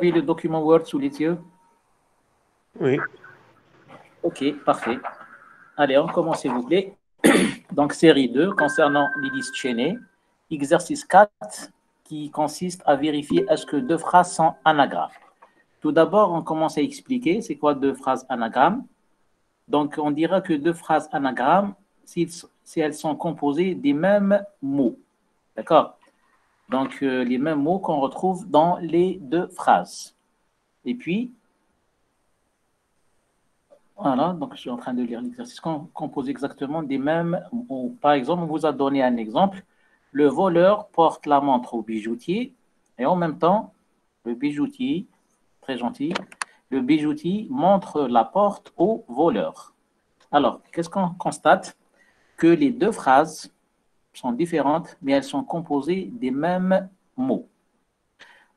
avez le document Word sous les yeux? Oui. Ok, parfait. Allez, on commence s'il vous plaît. Donc, série 2, concernant les listes chaînées. Exercice 4, qui consiste à vérifier est-ce que deux phrases sont anagrammes. Tout d'abord, on commence à expliquer c'est quoi deux phrases anagrammes. Donc, on dira que deux phrases anagrammes si elles sont composées des mêmes mots. D'accord? Donc, les mêmes mots qu'on retrouve dans les deux phrases. Et puis, voilà, donc je suis en train de lire l'exercice compose exactement des mêmes mots. Par exemple, on vous a donné un exemple. Le voleur porte la montre au bijoutier et en même temps, le bijoutier, très gentil, le bijoutier montre la porte au voleur. Alors, qu'est-ce qu'on constate? Que les deux phrases sont différentes, mais elles sont composées des mêmes mots.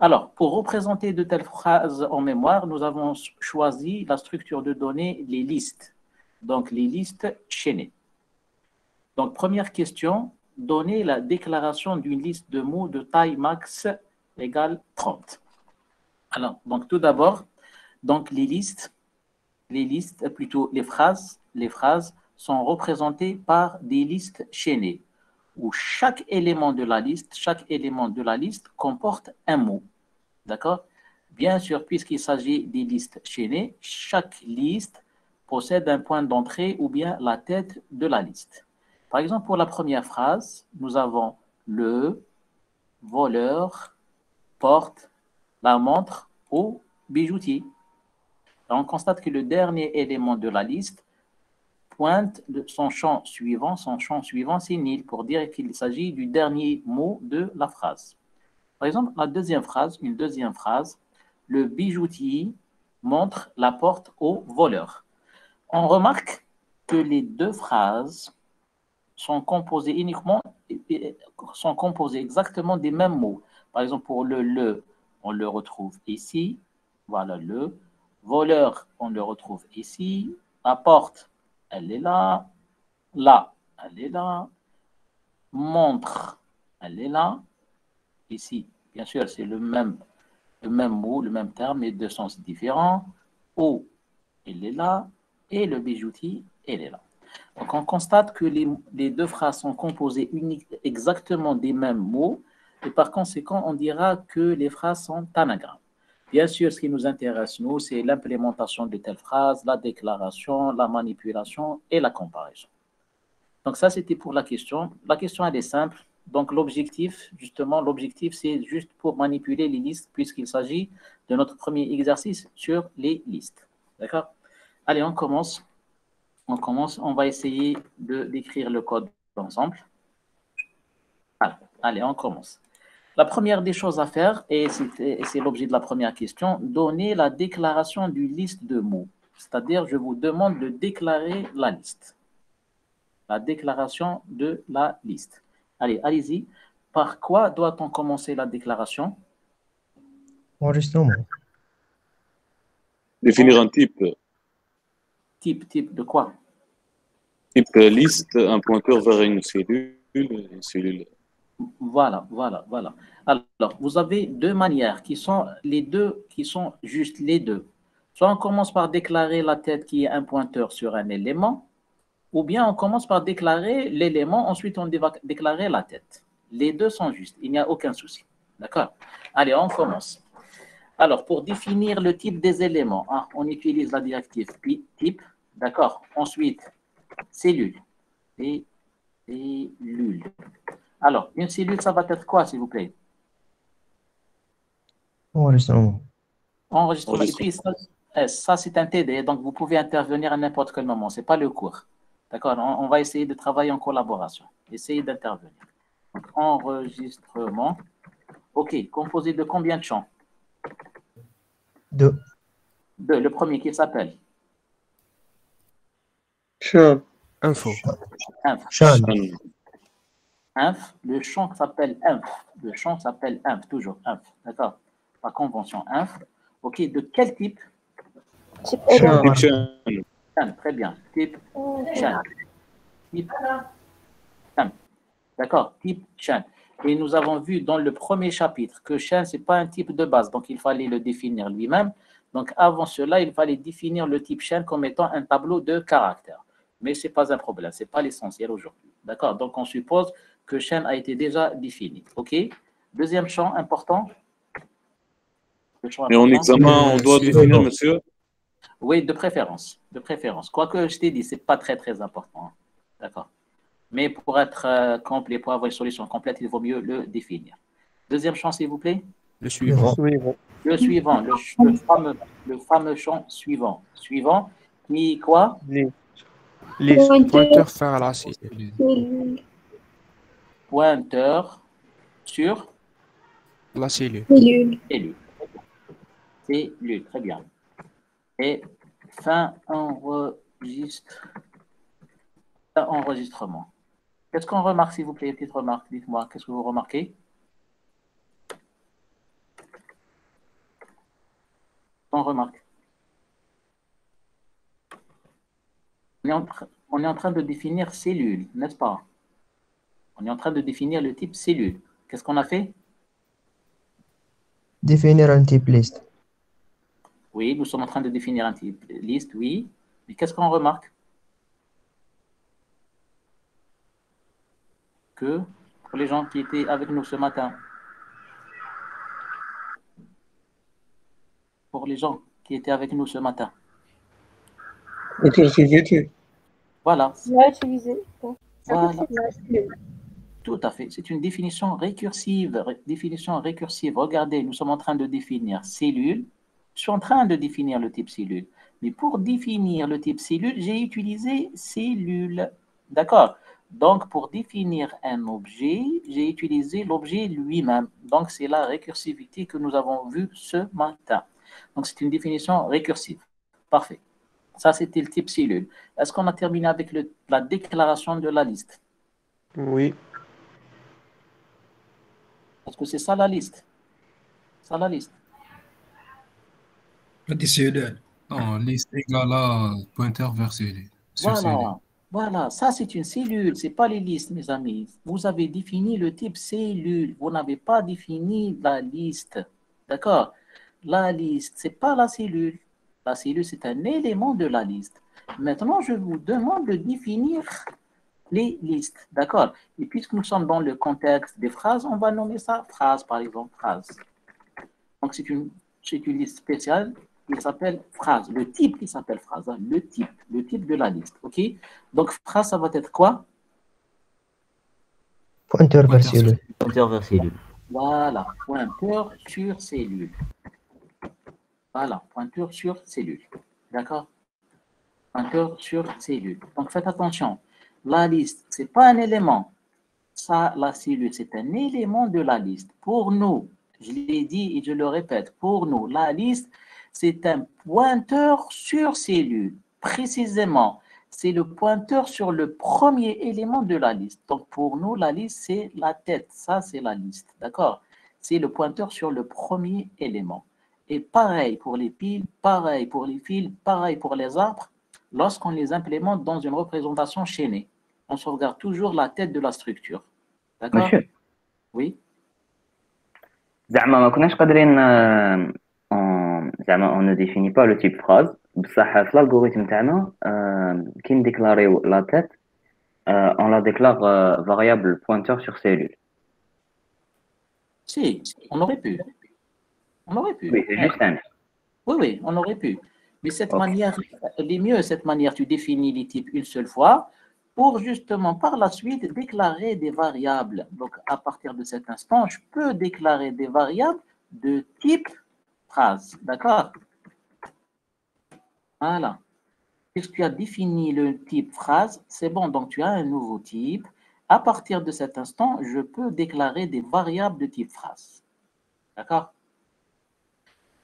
Alors, pour représenter de telles phrases en mémoire, nous avons choisi la structure de données, les listes. Donc, les listes chaînées. Donc, première question, donner la déclaration d'une liste de mots de taille max égale 30. Alors, donc tout d'abord, donc plutôt les phrases sont représentées par des listes chaînées où chaque élément de la liste comporte un mot. D'accord? Bien sûr, puisqu'il s'agit des listes chaînées, chaque liste possède un point d'entrée ou bien la tête de la liste. Par exemple, pour la première phrase, nous avons le voleur porte la montre au bijoutier. On constate que le dernier élément de la liste pointe son champ suivant. Son champ suivant, c'est nil, pour dire qu'il s'agit du dernier mot de la phrase. Par exemple, une deuxième phrase, le bijoutier montre la porte au voleur. On remarque que les deux phrases sont composées exactement des mêmes mots. Par exemple, pour le, on le retrouve ici. Voilà le. Voleur, on le retrouve ici. La porte, elle est là. Là, elle est là. Montre, elle est là. Ici, bien sûr, c'est le même mot, le même terme, mais deux sens différents. Au, elle est là. Et le bijoutier, elle est là. Donc, on constate que les deux phrases sont composées exactement des mêmes mots, et par conséquent, on dira que les phrases sont anagrammes. Bien sûr, ce qui nous intéresse, nous, c'est l'implémentation de telles phrases, la déclaration, la manipulation et la comparaison. Donc, ça, c'était pour la question. La question, elle est simple. Donc, l'objectif, c'est juste pour manipuler les listes, puisqu'il s'agit de notre premier exercice sur les listes. D'accord? Allez, on commence. On va essayer d'écrire le code ensemble. Allez, on commence. La première des choses à faire, et c'est l'objet de la première question, donner la déclaration d'une liste de mots. C'est-à-dire, je vous demande de déclarer la liste. La déclaration de la liste. Allez, allez-y. Par quoi doit-on commencer la déclaration? Définir un type. Type de quoi? Type liste, un pointeur vers une cellule. Voilà. Alors, vous avez deux manières qui sont juste les deux. Soit on commence par déclarer la tête qui est un pointeur sur un élément, ou bien on commence par déclarer l'élément, ensuite on va déclarer la tête. Les deux sont justes, il n'y a aucun souci. D'accord? Allez, on commence. Alors, pour définir le type des éléments, on utilise la directive type. D'accord? Ensuite, cellule. Cellule. Alors, une cellule, ça va être quoi, s'il vous plaît? Enregistrement. Et puis, ça c'est un TD, donc vous pouvez intervenir à n'importe quel moment. Ce n'est pas le cours. D'accord? On va essayer de travailler en collaboration. Essayez d'intervenir. Donc, enregistrement. OK. Composé de combien de champs? Deux. Le premier qui s'appelle? Info. Inf. Le champ s'appelle inf. Le champ s'appelle inf, toujours inf. D'accord? Par convention, inf. OK. De quel type? Type Très bien. Type chain. Type chain. D'accord. Type chain. Et nous avons vu dans le premier chapitre que chaîne, ce n'est pas un type de base, donc il fallait le définir lui-même. Donc avant cela, il fallait définir le type chaîne comme étant un tableau de caractères. Mais ce n'est pas un problème, ce n'est pas l'essentiel aujourd'hui. D'accord? Donc on suppose que chaîne a été déjà défini. OK? Deuxième champ important. Et en examen, on doit définir, monsieur? Oui, de préférence. De préférence. Quoique je t'ai dit, ce n'est pas très, très important. D'accord? Mais pour être complet, pour avoir une solution complète, il vaut mieux le définir. Deuxième champ, s'il vous plaît. Le suivant. Le suivant, le fameux champ suivant. Suivant, qui quoi? Les pointeurs vers la cellule. Pointeur sur La cellule. cellule. Cellule, très bien. Et fin enregistrement. Qu'est-ce qu'on remarque, s'il vous plaît? Petite remarque, dites-moi, qu'est-ce que vous remarquez? On remarque. On est en train de définir cellule, n'est-ce pas? On est en train de définir le type cellule. Qu'est-ce qu'on a fait? Définir un type liste. Oui, nous sommes en train de définir un type liste, oui. Mais qu'est-ce qu'on remarque? Que pour les gens qui étaient avec nous ce matin, pour les gens qui étaient avec nous ce matin. Récursivité. Voilà. Réutiliser. Voilà. Tout à fait. C'est une définition récursive. Définition récursive. Regardez, nous sommes en train de définir cellule. Je suis en train de définir le type cellule. Mais pour définir le type cellule, j'ai utilisé cellule. D'accord? Donc, pour définir un objet, j'ai utilisé l'objet lui-même. Donc, c'est la récursivité que nous avons vue ce matin. Donc, c'est une définition récursive. Parfait. Ça, c'était le type cellule. Est-ce qu'on a terminé avec la déclaration de la liste? Oui. Parce que c'est ça la liste. Ça la liste. Non, liste égale à pointeur vers cellule. Voilà. Voilà, ça c'est une cellule, ce n'est pas les listes, mes amis. Vous avez défini le type cellule, vous n'avez pas défini la liste. D'accord? La liste, ce n'est pas la cellule. La cellule, c'est un élément de la liste. Maintenant, je vous demande de définir les listes. D'accord? Et puisque nous sommes dans le contexte des phrases, on va nommer ça phrase, par exemple, phrase. Donc, c'est une liste spéciale qui s'appelle phrase. Le type qui s'appelle phrase, hein, le type de la liste. OK? Donc, phrase, ça va être quoi? Pointeur vers cellule. Pointeur vers cellule. Voilà, pointeur sur cellule. Voilà, pointeur sur cellule. D'accord? Pointeur sur cellule. Donc, faites attention. La liste, ce n'est pas un élément. Ça, la cellule, c'est un élément de la liste. Pour nous, je l'ai dit et je le répète, pour nous, la liste, c'est un pointeur sur cellule. Précisément, c'est le pointeur sur le premier élément de la liste. Donc, pour nous, la liste, c'est la tête. Ça, c'est la liste. D'accord? C'est le pointeur sur le premier élément. Et pareil pour les piles, pareil pour les fils, pareil pour les arbres. Lorsqu'on les implémente dans une représentation chaînée, on sauvegarde toujours la tête de la structure. D'accord? Monsieur. Oui. زعما ما كناش قادرين زعما on ne définit pas le type phrase بصح في l'algorithme تاعنا كي نديكلاريو la tête on la déclare variable pointeur sur cellule. Si, on aurait pu. On aurait pu. Oui, c'est juste un. Oui, on aurait pu. Mais cette manière, elle est mieux, cette manière, tu définis les types une seule fois pour justement par la suite déclarer des variables. Donc, à partir de cet instant, je peux déclarer des variables de type phrase. D'accord? Voilà. Puisque tu as défini le type phrase, c'est bon, donc tu as un nouveau type. À partir de cet instant, je peux déclarer des variables de type phrase. D'accord?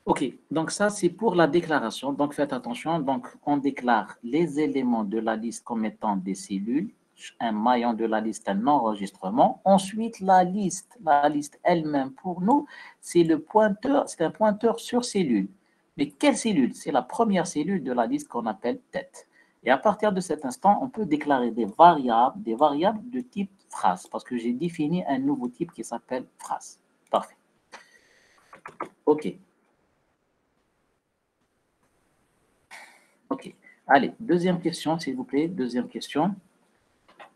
Ok, donc ça c'est pour la déclaration. Donc faites attention, donc on déclare les éléments de la liste comme étant des cellules, un maillon de la liste, un enregistrement. Ensuite, la liste elle-même pour nous, c'est le pointeur, c'est un pointeur sur cellule. Mais quelle cellule? C'est la première cellule de la liste qu'on appelle tête. Et à partir de cet instant, on peut déclarer des variables de type phrase, parce que j'ai défini un nouveau type qui s'appelle phrase. Parfait. OK. OK. Allez, deuxième question, s'il vous plaît. Deuxième question.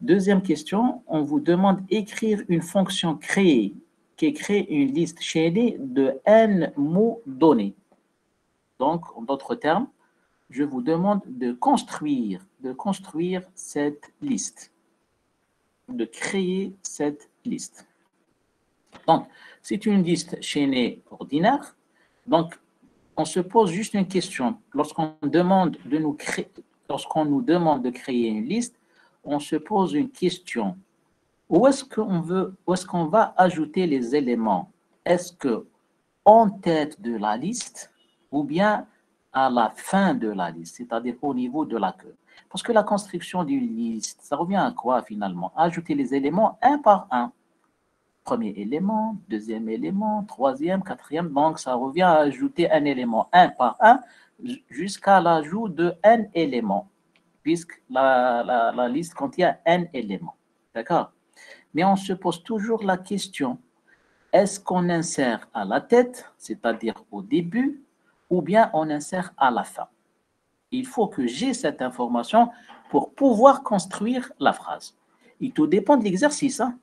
Deuxième question, on vous demande d'écrire une fonction créée qui crée une liste chaînée de n mots donnés. Donc, en d'autres termes, je vous demande de construire cette liste, de créer cette liste. Donc, c'est une liste chaînée ordinaire. Donc, on se pose juste une question. Lorsqu'on nous demande de créer une liste, on se pose une question. Où est-ce qu'on va ajouter les éléments? Est-ce que en tête de la liste ou bien à la fin de la liste, c'est-à-dire au niveau de la queue? Parce que la construction d'une liste, ça revient à quoi finalement? Ajouter les éléments un par un. Premier élément, deuxième élément, troisième, quatrième. Donc, ça revient à ajouter un élément un par un jusqu'à l'ajout de n éléments, puisque la liste contient n éléments. D'accord? Mais on se pose toujours la question, est-ce qu'on insère à la tête, c'est-à-dire au début, ou bien on insère à la fin? Il faut que j'ai cette information pour pouvoir construire la phrase. Et tout dépend de l'exercice. Hein?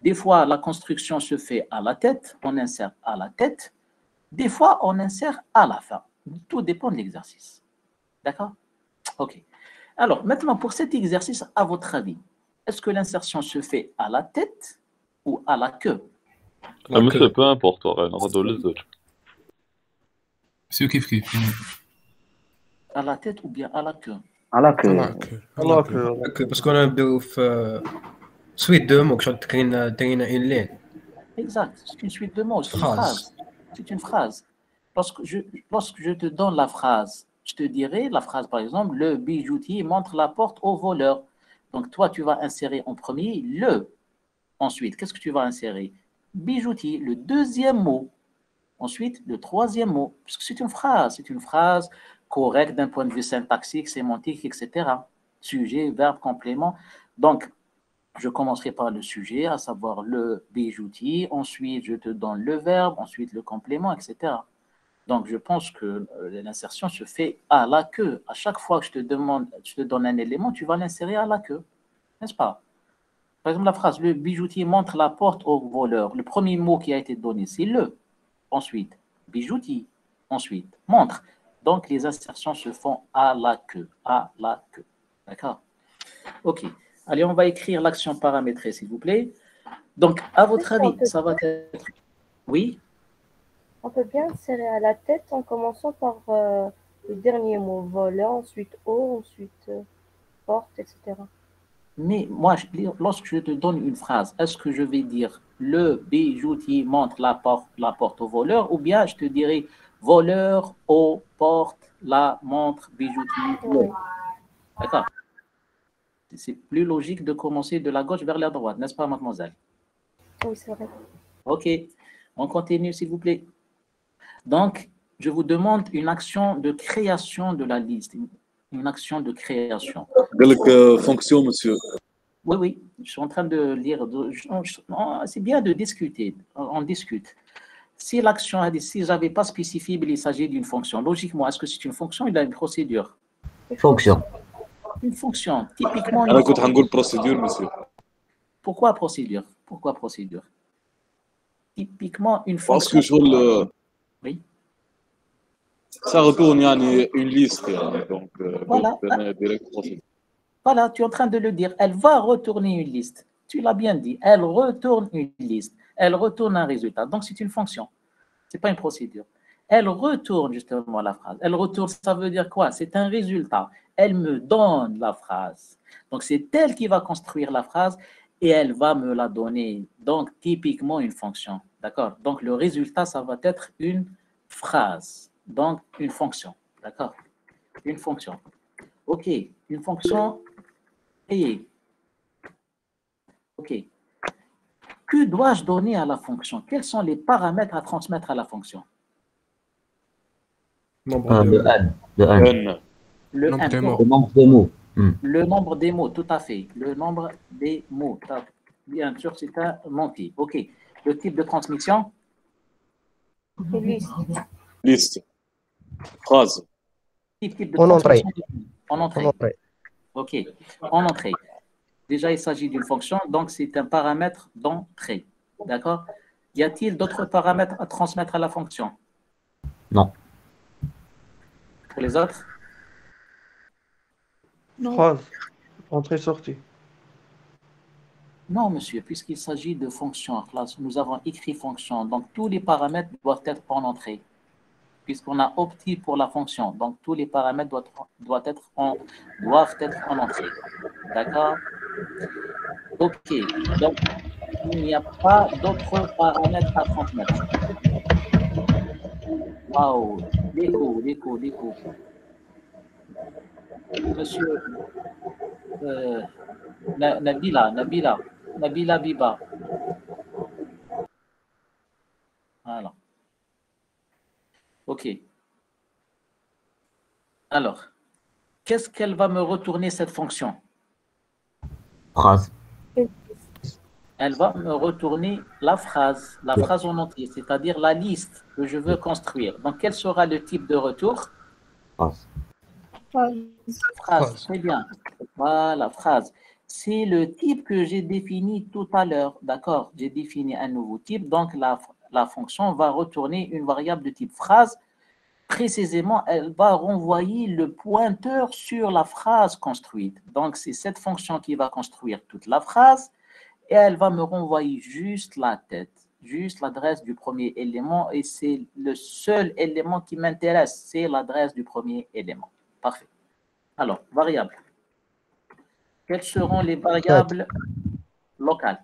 Des fois, la construction se fait à la tête, on insère à la tête. Des fois, on insère à la fin. Tout dépend de l'exercice. D'accord? OK. Alors, maintenant, pour cet exercice, à votre avis, est-ce que l'insertion se fait à la tête ou à la queue? Monsieur, peu importe, on va donner les autres. C'est kiff kiff. À la tête ou bien à la queue? À la queue. Parce qu'on a suite de mots qui une ligne. Exact, c'est une suite de mots, c'est une phrase. C'est une phrase. Lorsque je te donne la phrase, je te dirai la phrase par exemple, le bijoutier montre la porte au voleur. Donc toi, tu vas insérer en premier le. Ensuite, qu'est-ce que tu vas insérer? Bijoutier, le deuxième mot. Ensuite, le troisième mot. Parce que c'est une phrase correcte d'un point de vue syntaxique, sémantique, etc. Sujet, verbe, complément. Donc, je commencerai par le sujet, à savoir le bijoutier. Ensuite, je te donne le verbe, ensuite le complément, etc. Donc, je pense que l'insertion se fait à la queue. À chaque fois que je te donne un élément, tu vas l'insérer à la queue. N'est-ce pas? Par exemple, la phrase « Le bijoutier montre la porte au voleur ». Le premier mot qui a été donné, c'est « le ». Ensuite, bijoutier. Ensuite, montre. Donc, les insertions se font à la queue. À la queue. D'accord? OK. Allez, on va écrire l'action paramétrée, s'il vous plaît. Donc, à votre avis, ça va être... Oui? On peut bien insérer à la tête en commençant par le dernier mot, voleur, ensuite eau, ensuite porte, etc. Mais moi, lorsque je te donne une phrase, est-ce que je vais dire le bijoutier montre la porte au voleur, ou bien je te dirai voleur, eau, porte, la montre, bijoutier, eau. D'accord? C'est plus logique de commencer de la gauche vers la droite, n'est-ce pas, mademoiselle? Oui, c'est vrai. OK. On continue, s'il vous plaît. Donc, je vous demande une action de création de la liste. Une action de création. Quelle fonction, monsieur? Oui, oui. Je suis en train de lire. C'est bien de discuter. On discute. Si l'action a dit, si je n'avais pas spécifié, il s'agit d'une fonction. Logiquement, est-ce que c'est une fonction? Il a une procédure. Fonction. Une fonction. Typiquement. Alors, écoute, on procédure, monsieur. Pourquoi procédure? Pourquoi procédure? Typiquement, une fonction. Parce que je le... Oui. Ça retourne une liste. Donc, voilà. Voilà, tu es en train de le dire. Elle va retourner une liste. Tu l'as bien dit. Elle retourne une liste. Elle retourne un résultat. Donc, c'est une fonction. Ce n'est pas une procédure. Elle retourne justement la phrase. Elle retourne, ça veut dire quoi? C'est un résultat. Elle me donne la phrase. Donc, c'est elle qui va construire la phrase et elle va me la donner. Donc, typiquement, une fonction. D'accord? Donc, le résultat, ça va être une phrase. Donc, une fonction. D'accord? Une fonction. OK. Une fonction créée. OK. Que dois-je donner à la fonction? Quels sont les paramètres à transmettre à la fonction? De N. Le Nombre n. de mots. Le nombre de mots. Le nombre des mots, tout à fait. Le nombre des mots. Bien sûr, c'est un entier. OK. Le type de transmission? Liste. Liste. Phrase. Type de En entrée. transmission. En entrée. En entrée. OK. En entrée. Déjà, il s'agit d'une fonction, donc c'est un paramètre d'entrée. D'accord? Y a-t-il d'autres paramètres à transmettre à la fonction? Non. Pour les autres? Phrase. Entrée-sortie. Non, monsieur, puisqu'il s'agit de fonction. Là, nous avons écrit fonction, donc tous les paramètres doivent être en entrée, puisqu'on a opté pour la fonction. Donc, tous les paramètres doivent être en entrée. D'accord? OK. Donc, il n'y a pas d'autres paramètres à transmettre. Waouh! L'écho. Monsieur Nabila Biba. Voilà. OK. Alors, qu'est-ce qu'elle va me retourner cette fonction? Phrase. Elle va me retourner la phrase en entier, c'est-à-dire la liste que je veux construire. Donc, quel sera le type de retour? Phrase. Phrase, très bien. Voilà, phrase. C'est le type que j'ai défini tout à l'heure. D'accord? J'ai défini un nouveau type. Donc, la fonction va retourner une variable de type phrase. Précisément, elle va renvoyer le pointeur sur la phrase construite. Donc, c'est cette fonction qui va construire toute la phrase et elle va me renvoyer juste la tête, juste l'adresse du premier élément et c'est le seul élément qui m'intéresse, c'est l'adresse du premier élément. Parfait. Alors, variables. Quelles seront les variables locales?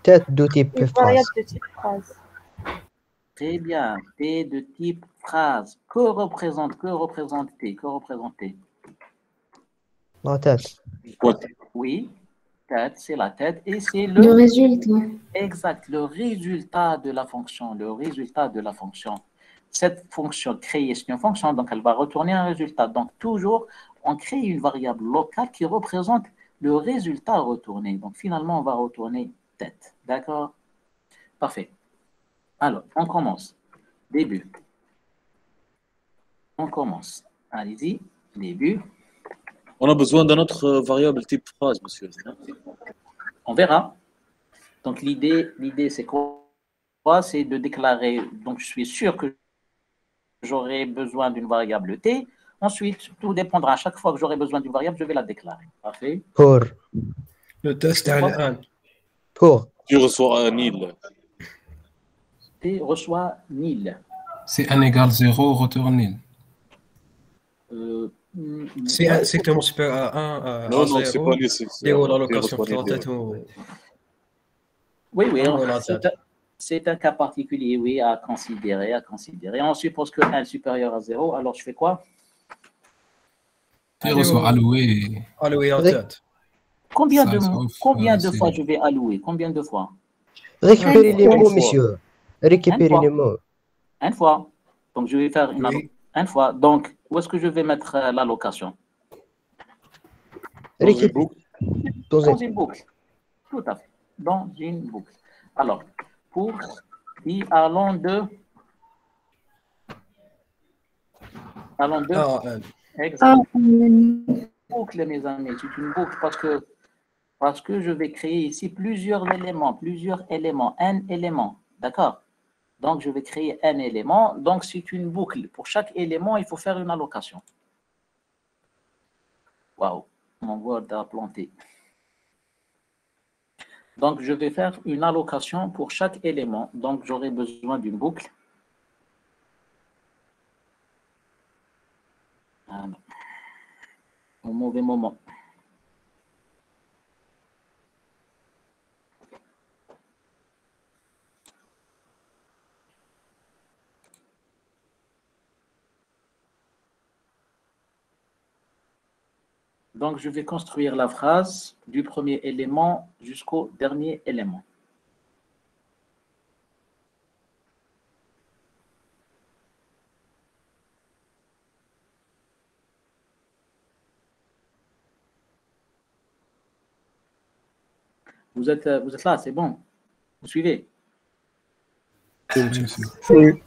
Tête de type Une phrase. variable de type phrase. Très bien. T de type phrase. Que représente T? La tête. Oui, tête, c'est la tête et c'est Le résultat. Exact, le résultat de la fonction, Cette fonction créée, c'est une fonction, donc elle va retourner un résultat. Donc toujours, on crée une variable locale qui représente le résultat retourné. Donc finalement, on va retourner tête. D'accord? Parfait. Alors, on commence. Début. On commence. Allez-y, début. On a besoin d'un autre variable type phrase, monsieur. On verra. Donc l'idée c'est quoi? C'est de déclarer, donc je suis sûr que j'aurai besoin d'une variable t. Ensuite, tout dépendra. À chaque fois que j'aurai besoin d'une variable, je vais la déclarer. Parfait. Pour. Le test est الآن. Pour. Tu reçois un nil. T reçoit nil. C'est 1 égale 0, retourne nil. C'est exactement supérieur à 1 Non, à non, c'est 0. pas nécessaire. Zéro l'allocation في التête ou... Oui, Dans la tête. c'est un cas particulier, oui, à considérer. On suppose que 1 est supérieur à 0, alors je fais quoi? Tu reçois alloué. Alloué en tête. Combien Ça, de sauf, fois c'est- je vais allouer? Combien de fois? Récupérez les Une mots, fois. monsieur. Récupérez Une fois. les mots. Une fois. Donc, je vais faire Oui. une fois. Donc, où est-ce que je vais mettre l'allocation? Récupérez. Dans une boucle. Tout à fait. Dans une boucle. Alors, pour i allant de... Exact. Boucle, mes amis. C'est une boucle parce que je vais créer ici plusieurs éléments, un élément. D'accord? Donc, je vais créer un élément. Donc, c'est une boucle. Pour chaque élément, il faut faire une allocation. Waouh, mon Word a planté. Donc, je vais faire une allocation pour chaque élément. Donc, j'aurai besoin d'une boucle. Voilà. Au mauvais moment. Donc, je vais construire la phrase du premier élément jusqu'au dernier élément. Vous êtes là, c'est bon. Vous suivez? Oui.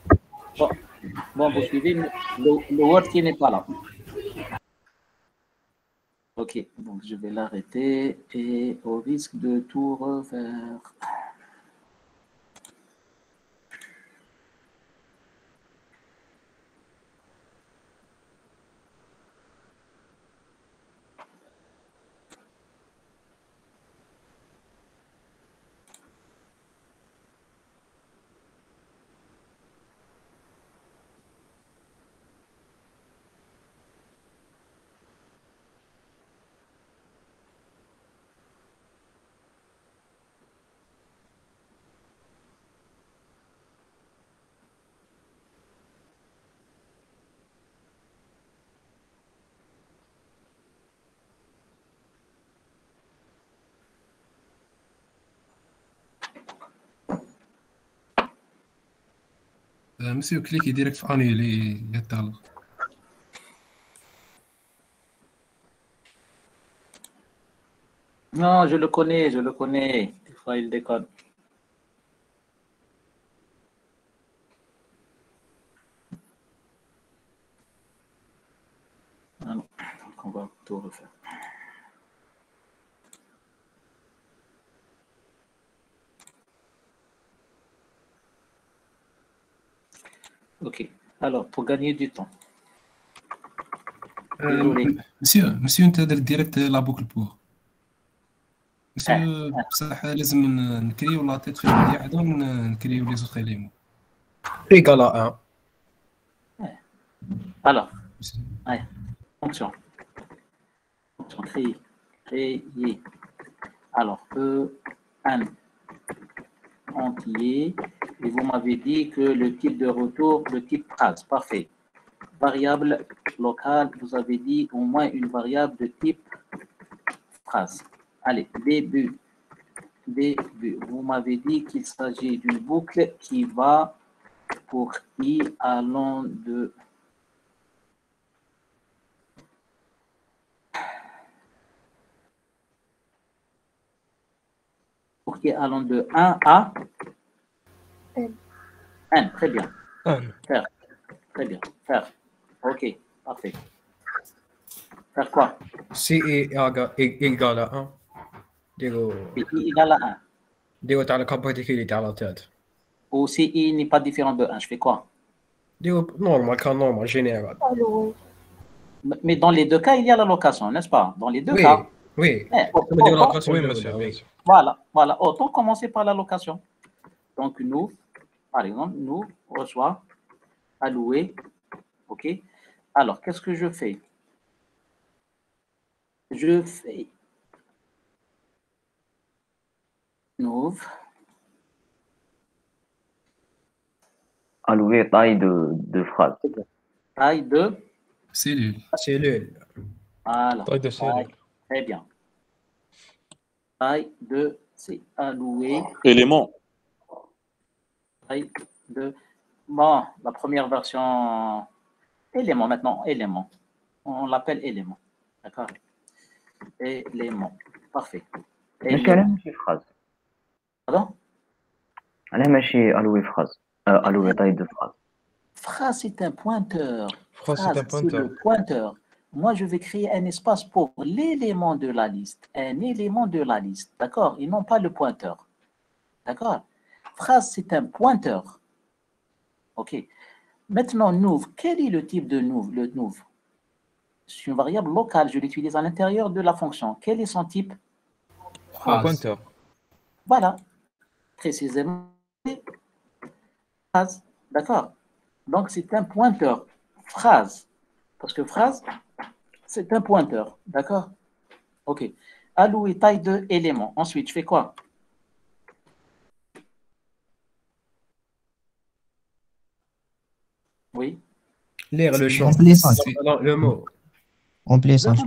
Bon, vous suivez le word qui n'est pas là. Ok, donc je vais l'arrêter et au risque de tout refaire. Monsieur, cliquez direct sur annuler et tard. Non, je le connais, je le connais. Des fois, il déconne. Ah non, donc on va tout refaire. Ok, alors pour gagner du temps. Monsieur, انت direct la boucle pour. Monsieur, بصح لازم نكريو لا تيت في البداية واحدة ونكريو لي زوتر éléments. Égal à 1. Alors, allez, fonction. Fonction créer. Alors, un entier. Et vous m'avez dit que le type de retour, le type phrase, parfait. Variable locale, vous avez dit au moins une variable de type phrase. Allez, début. Vous m'avez dit qu'il s'agit d'une boucle qui va pour i allant de de 1 à n. Très bien. Faire. Très bien. Faire. Ok, parfait. Faire quoi? Si égal à 1. ديرو égal à 1. ديرو تاع الكابيتيكيلي تاع لا تات. Ou si i n'est pas différent de 1, je fais quoi? ديرو normal, cas normal, général. Mais dans les deux cas, il y a l'allocation, n'est-ce pas? Dans les deux Oui, cas. oui. Oui, monsieur. Voilà. Autant commencer par l'allocation. Donc, nous, par exemple, nous reçoit alloué. OK? Alors, qu'est-ce que je fais? Je fais nous alloué taille de phrase. Taille de cellule. Voilà. Taille de cellule. Très bien. Taille de, c'est alloué. Élément. Taille de, bon, la première version, élément maintenant, élément. On l'appelle élément. D'accord? Élément. Parfait. ماشي على ماشي phrase. Pardon? على ماشي alloué phrase. Alloué taille de phrase. Phrase, c'est un pointeur. Phrase, c'est un pointeur. Le pointeur. Moi, je vais créer un espace pour l'élément de la liste. Un élément de la liste. D'accord? Et non pas le pointeur. D'accord? Phrase, c'est un pointeur. OK. Maintenant, nouv. Quel est le type de nouv? Le nouv. C'est une variable locale. Je l'utilise à l'intérieur de la fonction. Quel est son type? Un pointeur. Voilà. Précisément. Phrase. D'accord? Donc, c'est un pointeur. Phrase. Parce que phrase, c'est un pointeur. D'accord? OK. Alloué taille de élément. Ensuite, je fais quoi? Oui. Lire le champ. Non, le mot. Remplissage.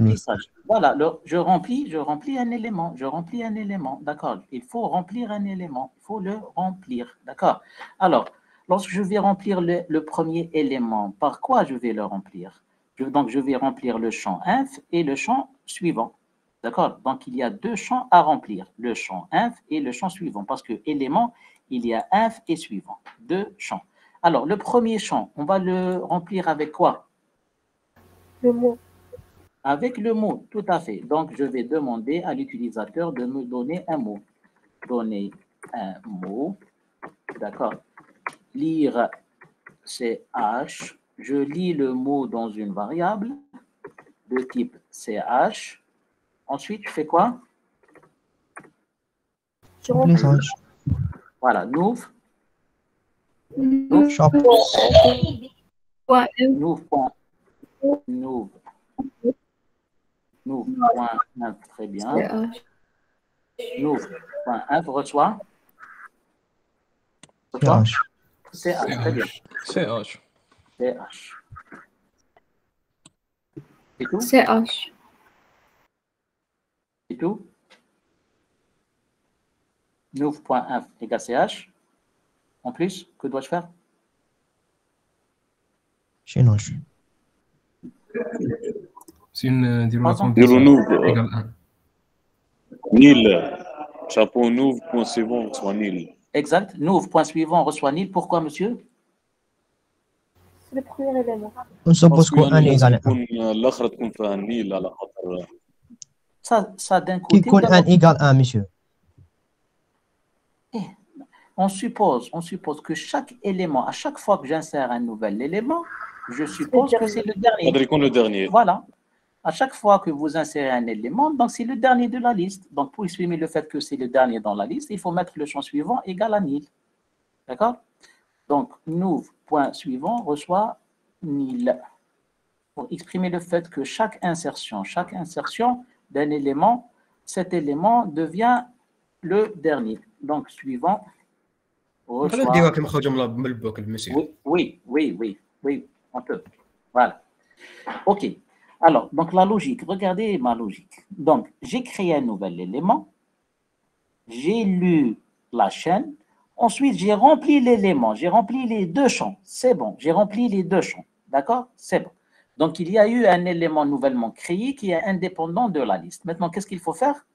Voilà, je remplis un élément. Je remplis un élément. D'accord. Il faut remplir un élément. Il faut le remplir. D'accord. Alors, lorsque je vais remplir le premier élément, par quoi je vais le remplir? Donc, je vais remplir le champ inf et le champ suivant. D'accord? Donc, il y a deux champs à remplir, le champ inf et le champ suivant, parce que élément, il y a inf et suivant, deux champs. Alors, le premier champ, on va le remplir avec quoi? Le mot. Avec le mot, tout à fait. Donc, je vais demander à l'utilisateur de me donner un mot. Donner un mot, d'accord? Lire, c'est H. Je lis le mot dans une variable de type CH. Ensuite, je fais quoi? Remplissage. Voilà, n'ouvre. Shop. N'ouvre.inf, très bien. N'ouvre.inf, reçoit. CH. CH, très bien. CH. CH. C'est tout? CH. C'est tout? N'ouvre.inf égale CH. En plus, que dois-je faire? Chaînage. C'est une Pardon? égale 1. Nil. Chapeau Nouve, point suivant, reçoit Nil. Exact. N'ouvre, point suivant, reçoit nil. Pourquoi, monsieur? C'est le premier élément. On suppose qu'un égale 1. الآخر تكون فيها النيل على خاطر Ça d'un Qui côté. compte un égale 1, monsieur? On suppose que chaque élément, à chaque fois que j'insère un nouvel élément, je suppose que c'est le dernier. يقدر يكون le dernier. Voilà. À chaque fois que vous insérez un élément, donc c'est le dernier de la liste. Donc pour exprimer le fait que c'est le dernier dans la liste, il faut mettre le champ suivant égal à nil. D'accord? Donc Nouv, point suivant, reçoit nil. Pour exprimer le fait que chaque insertion d'un élément, cet élément devient le dernier. Donc suivant. Oui, on peut. Voilà. OK. Alors, donc la logique, regardez ma logique. Donc, j'ai créé un nouvel élément, j'ai lu la chaîne, ensuite j'ai rempli l'élément, j'ai rempli les deux champs. C'est bon, j'ai rempli les deux champs. D'accord? C'est bon. Donc, il y a eu un élément nouvellement créé qui est indépendant de la liste. Maintenant, qu'est-ce qu'il faut faire?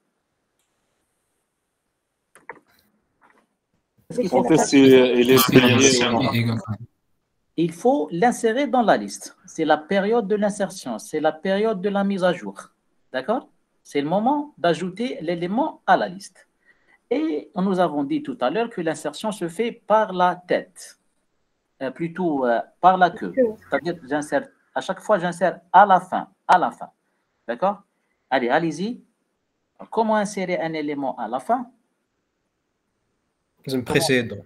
Il faut l'insérer dans la liste. C'est la période de l'insertion, c'est la période de la mise à jour. D'accord? C'est le moment d'ajouter l'élément à la liste. Et nous avons dit tout à l'heure que l'insertion se fait par la tête, plutôt par la queue. C'est-à-dire que à chaque fois, j'insère à la fin. D'accord? Allez, allez-y. Comment insérer un élément à la fin? Précédent.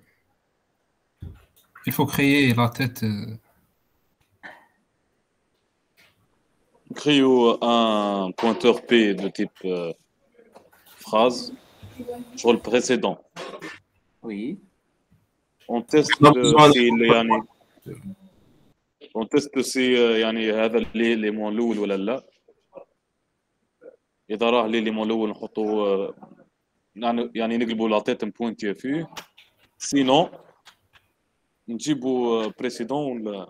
Il faut créer la tête. Créer un pointeur P de type phrase sur le précédent. Oui. On teste si يعني هذا l'élément الأول ولا لا. إذا راه l'élément الأول نحطوا يعني نقلبوا لا تيت نبوينتي فيه. Sinon نجيبوا بريسيدون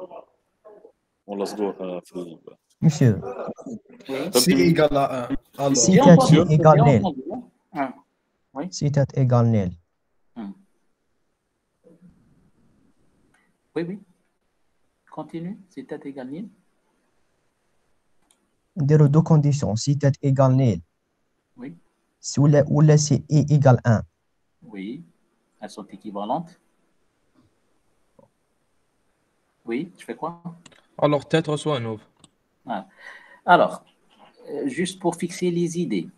ولا صدوه في Monsieur. Si égale à 1. Si tête égale nil. Si tête égale nil. Oui. Continue. Si tête égale nil. Dire deux conditions. Si tête égale nil. Oui. Ou si i égale 1. Oui. Elles sont équivalentes. Oui, je fais quoi? Alors, tête reçoit un nouveau. Alors, juste pour fixer les idées.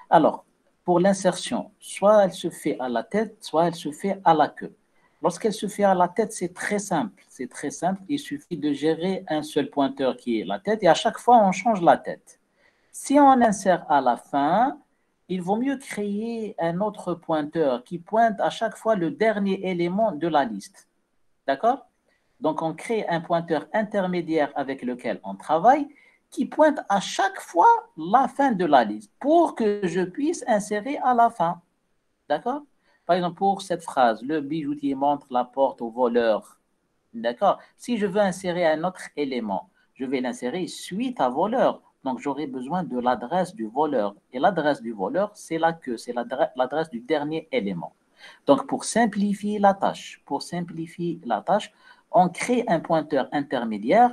Alors, pour l'insertion, soit elle se fait à la tête, soit elle se fait à la queue. Lorsqu'elle se fait à la tête, c'est très simple. C'est très simple. Il suffit de gérer un seul pointeur qui est la tête et à chaque fois, on change la tête. Si on insère à la fin, il vaut mieux créer un autre pointeur qui pointe à chaque fois le dernier élément de la liste. D'accord? Donc, on crée un pointeur intermédiaire avec lequel on travaille qui pointe à chaque fois la fin de la liste pour que je puisse insérer à la fin. D'accord? Par exemple, pour cette phrase, le bijoutier montre la porte au voleur. D'accord? Si je veux insérer un autre élément, je vais l'insérer suite à voleur. Donc, j'aurai besoin de l'adresse du voleur. Et l'adresse du voleur, c'est la queue, c'est l'adresse du dernier élément. Donc, pour simplifier la tâche, on crée un pointeur intermédiaire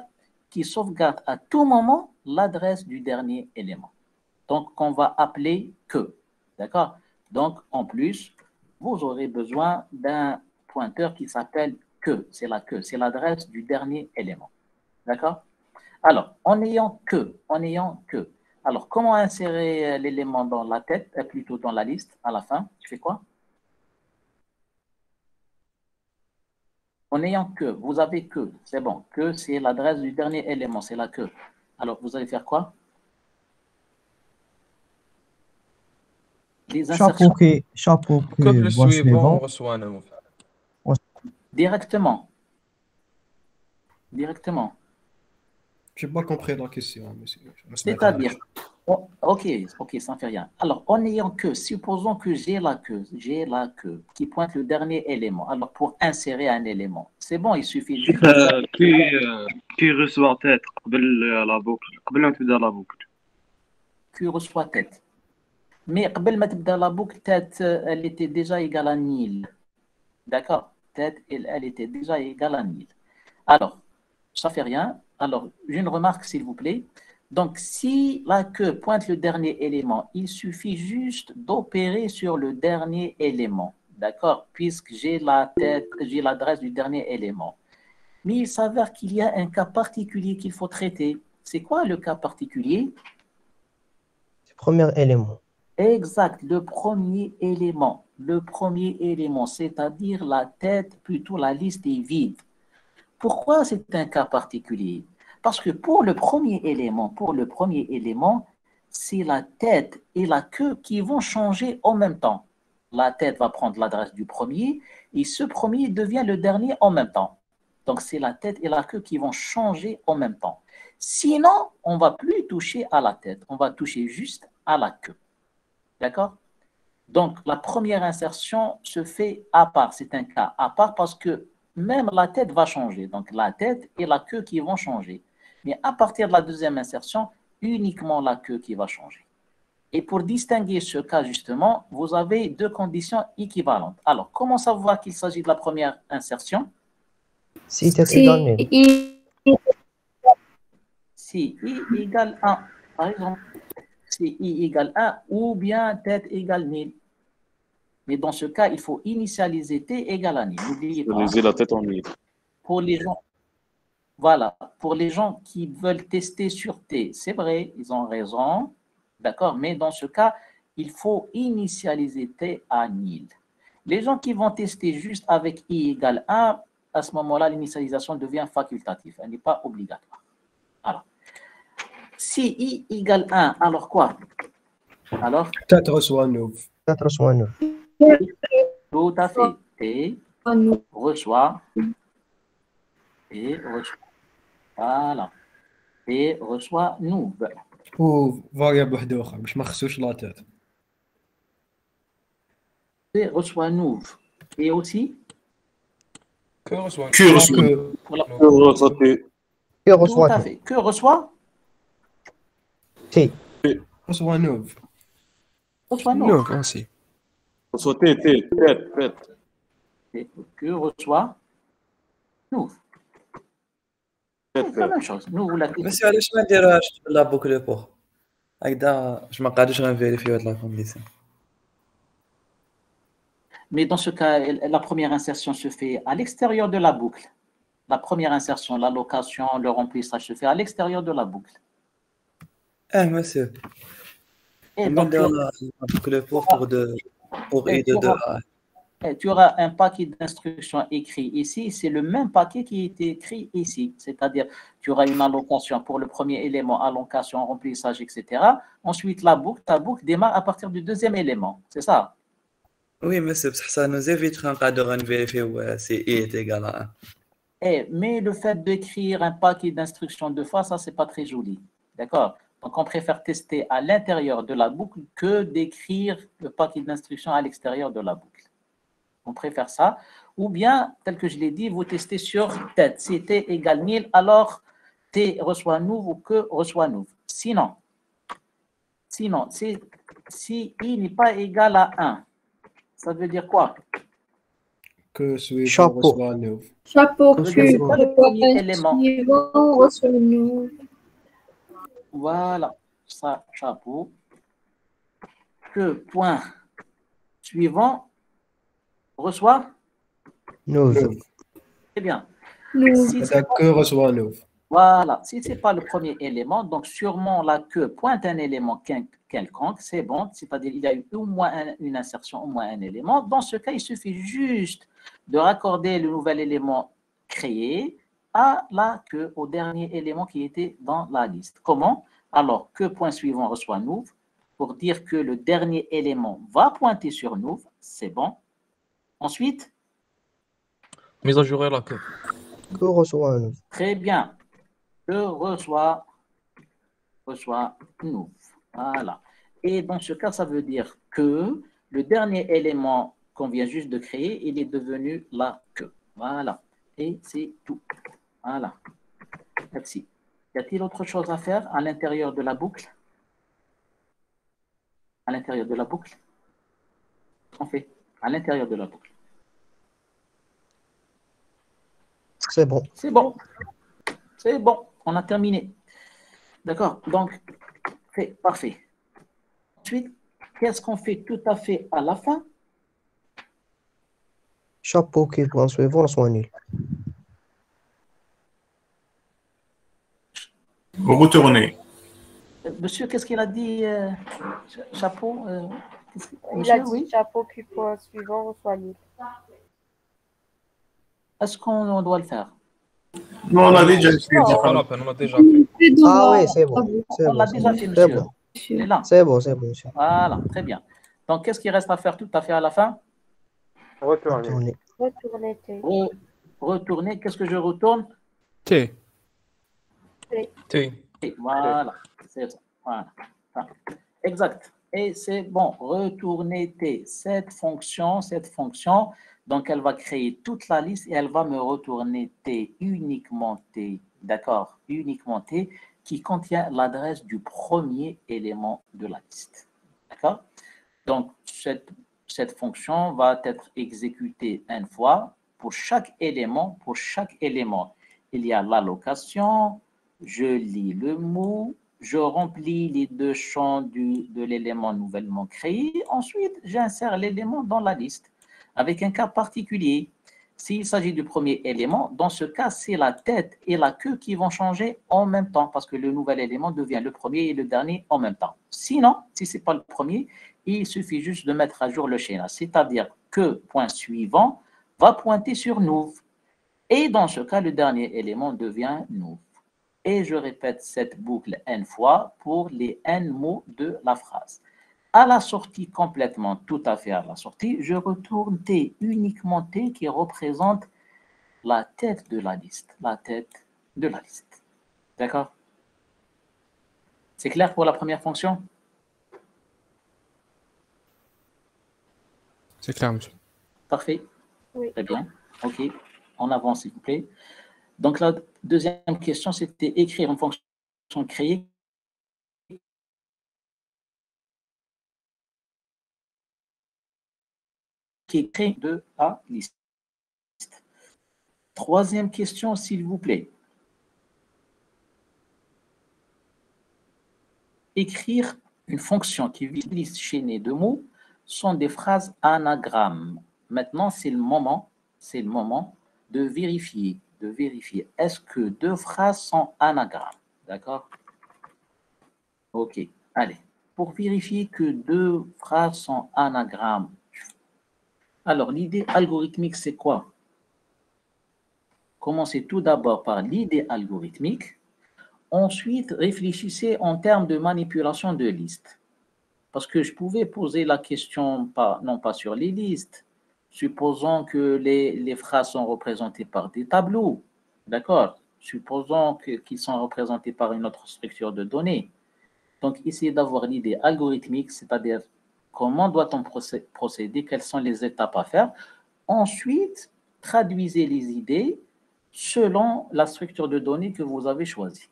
qui sauvegarde à tout moment l'adresse du dernier élément. Donc, qu'on va appeler queue. D'accord? Donc, en plus, vous aurez besoin d'un pointeur qui s'appelle queue. C'est la queue, c'est l'adresse du dernier élément. D'accord? Alors, en ayant que. Alors, comment insérer l'élément dans la tête, plutôt dans la liste, à la fin? Tu fais quoi? En ayant que, vous avez que, c'est bon. Que, c'est l'adresse du dernier élément, c'est la queue. Alors, vous allez faire quoi? Les insertions. chapeau que Comme le voit suivant, on reçoit un move. Directement. Je n'ai pas compris la question, monsieur. C'est-à-dire, ok, ça ne fait rien. Alors, en ayant que, supposons que j'ai la queue qui pointe le dernier élément. Alors, pour insérer un élément, c'est bon, il suffit juste qui reçoit tête la boucle. Qui reçoit tête. Mais قبل ما تبدا la boucle, tête, elle était déjà égale à nil. D'accord? Tête, elle était déjà égale à nil. Alors, ça ne fait rien. Alors, une remarque, s'il vous plaît. Donc, si la queue pointe le dernier élément, il suffit juste d'opérer sur le dernier élément. D'accord? Puisque j'ai la tête, j'ai l'adresse du dernier élément. Mais il s'avère qu'il y a un cas particulier qu'il faut traiter. C'est quoi le cas particulier? Le premier élément. Exact, le premier élément, c'est-à-dire la tête, plutôt la liste est vide. Pourquoi c'est un cas particulier? Parce que pour le premier élément, c'est la tête et la queue qui vont changer en même temps. La tête va prendre l'adresse du premier et ce premier devient le dernier en même temps. Donc, c'est la tête et la queue qui vont changer en même temps. Sinon, on ne va plus toucher à la tête, on va toucher juste à la queue. D'accord? Donc, la première insertion se fait à part. C'est un cas à part parce que même la tête va changer. Donc, la tête et la queue qui vont changer. Mais à partir de la deuxième insertion, uniquement la queue qui va changer. Et pour distinguer ce cas, justement, vous avez deux conditions équivalentes. Alors, comment savoir qu'il s'agit de la première insertion? Si tête égale nil. Si i égale 1, par exemple. Si i égale 1 ou bien tête égale nil. Mais dans ce cas, il faut initialiser t égale à nil. N'oubliez pas. Initialiser la tête en nil. Pour les gens, voilà, pour les gens qui veulent tester sur t, c'est vrai, ils ont raison, d'accord, mais dans ce cas, il faut initialiser t à nil. Les gens qui vont tester juste avec i égale 1, à ce moment-là, l'initialisation devient facultative, elle n'est pas obligatoire. Alors, si i égale 1, alors quoi? Alors Tête reçoit 9. Tout à fait. T reçoit. Voilà. T reçoit nous. Ou variable واحدة أخرى باش ما نخسوش لا تات. T reçoit nous. Et aussi Que reçoit Qui reçoit T. Tout à fait. Que reçoit T. reçoit 9. Reçoit nous. Non, ainsi. Reçoit T, tête. Que reçoit nous. C'est la même chose. Nous, la Monsieur, علاش ما نديروهاش لا بوكل بوغ هكذا باش ما نقعدوش غنفيريفيو هاد لا كونديسيون. Mais dans ce cas, la première insertion se fait à l'extérieur de la boucle. La première insertion, l'allocation, le remplissage se fait à l'extérieur de la boucle. Monsieur. Et donc, tu auras un paquet d'instructions écrit ici. C'est le même paquet qui est écrit ici. C'est-à-dire, tu auras une allocation pour le premier élément, allocation, remplissage, etc. Ensuite, ta boucle démarre à partir du deuxième élément. C'est ça? Oui, monsieur, ça nous évite de vérifier si i est égal à 1. Mais le fait d'écrire un paquet d'instructions deux fois, ça, c'est pas très joli. D'accord? Donc, on préfère tester à l'intérieur de la boucle que d'écrire le paquet d'instructions à l'extérieur de la boucle. On préfère ça. Ou bien, tel que je l'ai dit, vous testez sur tête. Si t égale nil, alors t reçoit nous ou que reçoit nous. Sinon, Sinon, si i n'est pas égal à 1, ça veut dire quoi? Que suivant Chapeau. reçoit Nouv. Chapeau, Ça veut dire c'est quoi le premier élément? suivant reçoit Nouv. Voilà, ça, chapeau. Que point suivant reçoit? Nouv. Très bien. Nouv. Si La c'est pas- queue reçoit Nouv. Voilà, si ce n'est pas le premier élément, donc sûrement la queue pointe un élément quelconque, c'est bon, c'est-à-dire il y a eu au moins une insertion, au moins un élément. Dans ce cas, il suffit juste de raccorder le nouvel élément créé à la queue, au dernier élément qui était dans la liste. Comment? Alors, que point suivant reçoit Nouv, pour dire que le dernier élément va pointer sur Nouv, c'est bon. Ensuite, Mise à jour et la queue. Que reçoit Nouv. très bien. Je reçois Nouv. Voilà. Et dans ce cas, ça veut dire que le dernier élément qu'on vient juste de créer, il est devenu la queue. Voilà. Et c'est tout. Voilà. Merci. Y a-t-il autre chose à faire à l'intérieur de la boucle? À l'intérieur de la boucle? Qu'est-ce qu'on fait à l'intérieur de la boucle? C'est bon. C'est bon. C'est bon. On a terminé. D'accord? Donc, c'est parfait. Ensuite, qu'est-ce qu'on fait tout à fait à la fin? Chapeau qui point suivant reçoit nul. Retourner. Monsieur, qu'est-ce qu'il a dit, chapeau? Il a Monsieur, dit oui. chapeau qui point suivant reçoit Nouv. Est-ce qu'on doit le faire? Non, on a déjà fait. C'est pas la peine, on a déjà fait. Ah oui, c'est bon. C'est On l'a bon. déjà fait, C'est monsieur. bon. Il est là. C'est bon, c'est bon, monsieur. Voilà, très bien. Donc, qu'est-ce qui reste à faire tout à fait à la fin? Retournez. Retournez T. Retourner. Qu'est-ce que je retourne? T. T. T. Et voilà, c'est ça. Voilà. Ah, exact. Et c'est bon, retourner T. Cette fonction, donc elle va créer toute la liste et elle va me retourner T, uniquement T, d'accord? Uniquement T, qui contient l'adresse du premier élément de la liste. D'accord? Donc, cette fonction va être exécutée une fois pour chaque élément. Pour chaque élément, il y a l'allocation, je lis le mot, je remplis les deux champs de l'élément nouvellement créé. Ensuite, j'insère l'élément dans la liste avec un cas particulier. S'il s'agit du premier élément, dans ce cas, c'est la tête et la queue qui vont changer en même temps parce que le nouvel élément devient le premier et le dernier en même temps. Sinon, si ce n'est pas le premier, il suffit juste de mettre à jour le schéma, c'est-à-dire que point suivant va pointer sur Nouv. Et dans ce cas, le dernier élément devient Nouv. Et je répète cette boucle n fois pour les n mots de la phrase. À la sortie complètement, tout à fait à la sortie, je retourne T, uniquement T qui représente la tête de la liste. La tête de la liste. D'accord? C'est clair pour la première fonction? C'est clair, monsieur. Parfait. Oui. Très bien. OK. On avance, s'il vous plaît. Donc, la deuxième question, c'était écrire une fonction créée qui est créée de la liste. Troisième question, s'il vous plaît. Écrire une fonction qui utilise chaînée de mots sont des phrases anagrammes. Maintenant, c'est le moment de vérifier. Est-ce que deux phrases sont anagrammes? D'accord? OK. Allez. Pour vérifier que deux phrases sont anagrammes, alors l'idée algorithmique, c'est quoi? Commencez tout d'abord par l'idée algorithmique. Ensuite, réfléchissez en termes de manipulation de listes. Parce que je pouvais poser la question, non pas sur les listes, supposons que les phrases sont représentées par des tableaux, d'accord? Supposons qu'ils sont représentés par une autre structure de données. Donc, essayez d'avoir l'idée algorithmique, c'est-à-dire comment doit-on procéder, quelles sont les étapes à faire. Ensuite, traduisez les idées selon la structure de données que vous avez choisie.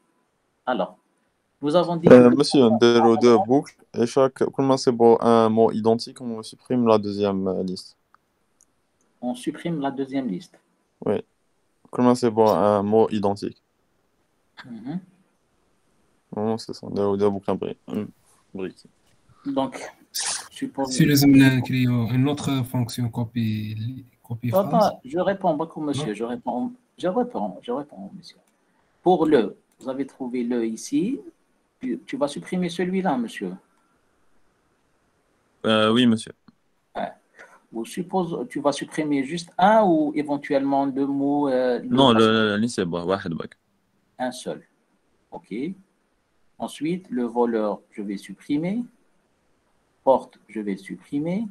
Alors, Nous avons dit Monsieur, on déroule deux boucles et comment c'est pour un mot identique, on supprime la deuxième liste. on supprime la deuxième liste. Oui. Comment c'est pour un mot identique. Non, c'est ça, on déroule deux boucles briques. Donc, suppose... Si les hommes créent une autre fonction copie phrase. Je réponds beaucoup, monsieur. Je réponds, monsieur. Pour le, vous avez trouvé le ici. Tu vas supprimer celui-là, monsieur. Oui, monsieur. Ou suppose, tu vas supprimer juste un ou éventuellement deux mots. Non, le c'est bon, un seul. OK. Ensuite, le voleur, je vais supprimer. Porte, je vais supprimer.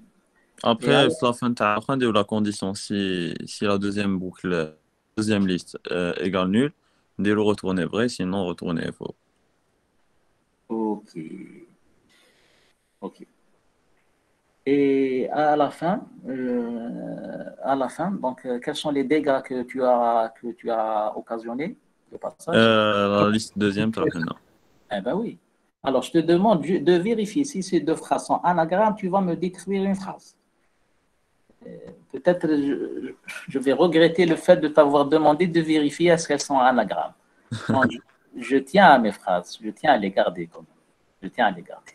Après, la fin de la condition, si la deuxième boucle, deuxième liste égale nul, dès le retourner vrai, sinon retourner faux. OK. OK. Et à la fin, donc, quels sont les dégâts que tu as occasionnés de passage? La liste deuxième, tu l'as. Eh ben oui. Alors, je te demande de vérifier si ces deux phrases sont anagrammes, tu vas me décrire une phrase. Peut-être je vais regretter le fait de t'avoir demandé de vérifier est-ce qu'elles sont anagrammes. Donc, je tiens à mes phrases, je tiens à les garder quand même. Je tiens à les garder.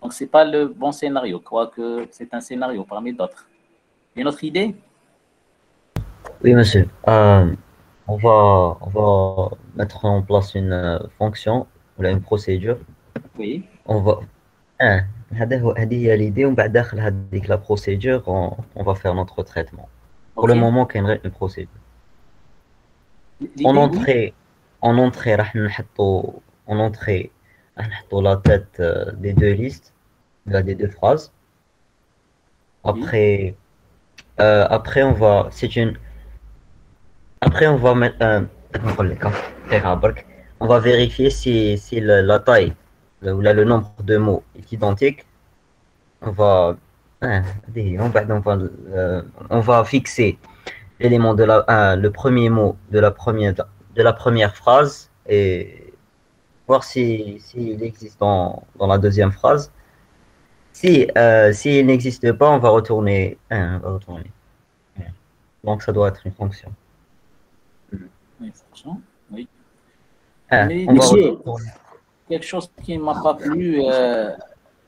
Donc, ce n'est pas le bon scénario, quoique c'est un scénario parmi d'autres. Une autre idée? Oui, monsieur. On va mettre en place une fonction, ou une procédure. Oui. On va... هذه هي l'idée ومن بعد داخل هذيك la procédure on va faire notre traitement. Pour le moment كاين غير une procédure. En entrée راح نحطوا la tête des deux listes, des deux phrases. Après on va mettre on va vérifier si la taille ou le nombre de mots est identique. On va fixer l'élément de le premier mot de la première phrase et voir s'il existe dans la deuxième phrase. S'il n'existe pas, on va retourner. Donc ça doit être une fonction. Oui. Mais monsieur, quelque chose qui ne m'a pas plu,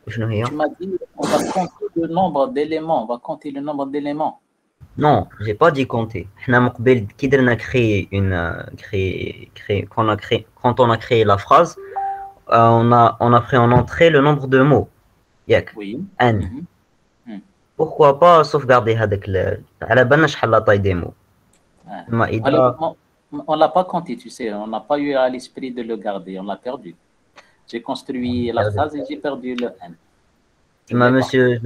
tu m'as dit on va compter le nombre d'éléments. On va compter le nombre d'éléments. Non, j'ai pas dit compter. Quand on a créé la phrase, on a pris en entrée le nombre de mots. Oui. N. Pourquoi pas sauvegarder la taille des mots. On l'a pas compté, tu sais. On n'a pas eu à l'esprit de le garder. On l'a perdu. J'ai construit la phrase et j'ai perdu le N. Monsieur.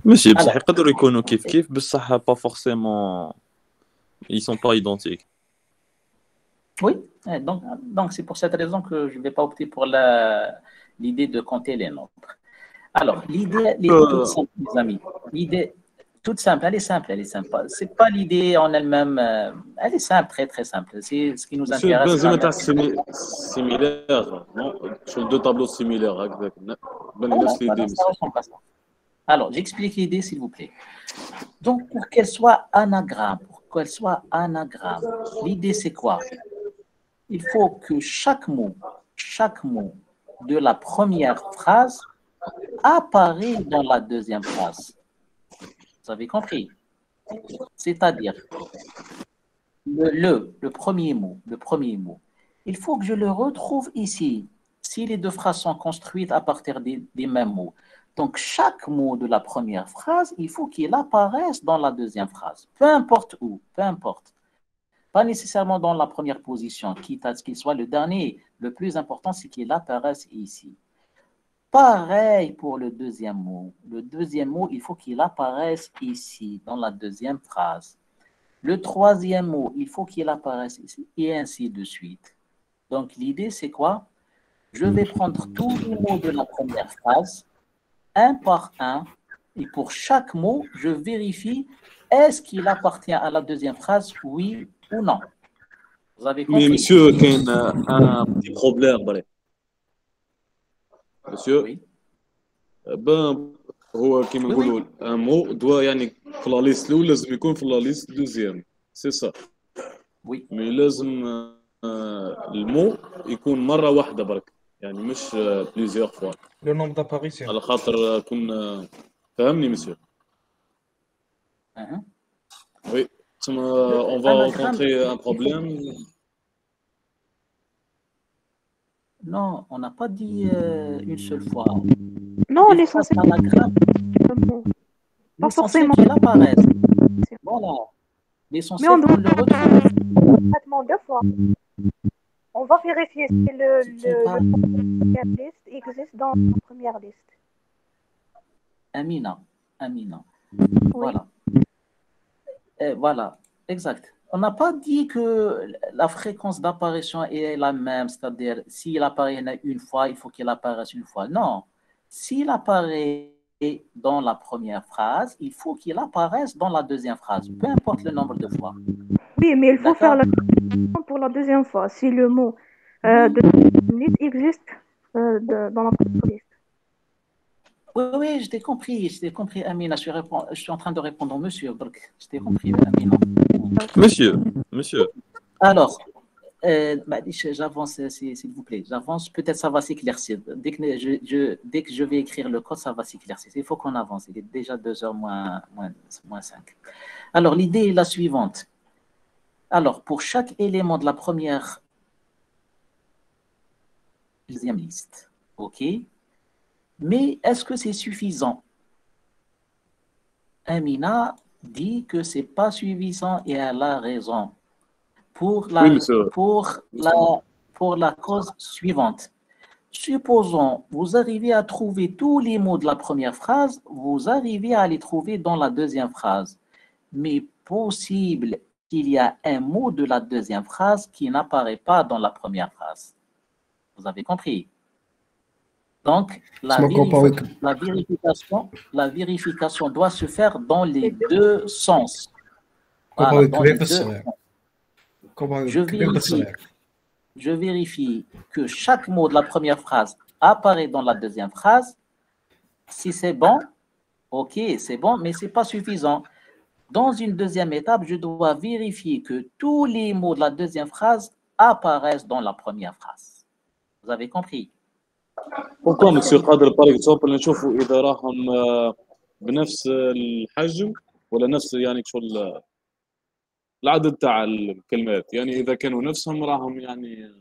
Monsieur, بصح يقدروا يكونوا كيف بصح pas forcément ils sont pas identiques. Oui, donc c'est pour cette raison que je ne vais pas opter pour l'idée de compter les nombres. Alors, l'idée est toute simple, mes amis. L'idée toute simple, elle est simple. Ce n'est pas l'idée en elle-même, elle est simple, très très simple. C'est ce qui nous intéresse. Similaire, non? Sur deux tableaux similaires. Alors, j'explique l'idée, s'il vous plaît. Donc, pour qu'elle soit anagramme, l'idée c'est quoi? Il faut que chaque mot de la première phrase apparaît dans la deuxième phrase. Vous avez compris? C'est-à-dire, le premier mot, il faut que je le retrouve ici. Si les deux phrases sont construites à partir des mêmes mots. Donc, chaque mot de la première phrase, il faut qu'il apparaisse dans la deuxième phrase. Peu importe où, peu importe. Pas nécessairement dans la première position, quitte à ce qu'il soit le dernier. Le plus important, c'est qu'il apparaisse ici. Pareil pour le deuxième mot. Le deuxième mot, il faut qu'il apparaisse ici, dans la deuxième phrase. Le troisième mot, il faut qu'il apparaisse ici, et ainsi de suite. Donc, l'idée, c'est quoi? Je vais prendre tous les mots de la première phrase, un par un, et pour chaque mot, je vérifie est-ce qu'il appartient à la deuxième phrase, oui ou non. Vous avez Mais compris? monsieur, il y a un petit problème. Allez. Monsieur, Oui. ben, هو كيما نقولوا un mot doit يعني في la liste الأولى لازم يكون في la liste deuxième. C'est ça. Oui. Mais لازم المو يكون مرة واحدة برك. يعني مش plusieurs fois. Le nombre d'apparitions. على خاطر كنا فهمني monsieur. Oui. On va rencontrer un problème. Non, on n'a pas dit une seule fois. Non, l'essentiel, pas forcément qu'il apparaisse. Voilà. L'essentiel qu'on le retrouve. Deux fois. On va vérifier si le première liste existe dans la première liste. Amina. Oui. Voilà. Voilà, exact. On n'a pas dit que la fréquence d'apparition est la même, c'est-à-dire s'il apparaît une fois, il faut qu'il apparaisse une fois. Non, s'il apparaît dans la première phrase, il faut qu'il apparaisse dans la deuxième phrase, peu importe le nombre de fois. Oui, mais il faut faire la pour la deuxième fois. Si le mot de la liste existe dans la première liste. Oui, je t'ai compris, Amina. Je suis en train de répondre au monsieur. Je t'ai compris, Amina. Monsieur. Alors, j'avance, s'il vous plaît. J'avance, peut-être ça va s'éclaircir. Dès que je vais écrire le code, ça va s'éclaircir. Il faut qu'on avance. Il est déjà 2h moins 5. Alors, l'idée est la suivante. Alors, pour chaque élément de la deuxième liste, OK? Mais est-ce que c'est suffisant? Amina dit que ce n'est pas suffisant et elle a raison. Pour la cause suivante. Supposons, vous arrivez à trouver tous les mots de la première phrase, vous arrivez à les trouver dans la deuxième phrase. Mais possible qu'il y a un mot de la deuxième phrase qui n'apparaît pas dans la première phrase. Vous avez compris? Donc, la vérification doit se faire dans les deux sens. Voilà, dans les deux sens. Je vérifie que chaque mot de la première phrase apparaît dans la deuxième phrase. Si c'est bon, OK, c'est bon, mais ce n'est pas suffisant. Dans une deuxième étape, je dois vérifier que tous les mots de la deuxième phrase apparaissent dans la première phrase. Vous avez compris? Pourquoi, monsieur قادر par exemple نشوفوا إذا راهم بنفس الحجم ولا نفس يعني شغل العدد تاع الكلمات يعني إذا كانوا نفسهم راهم يعني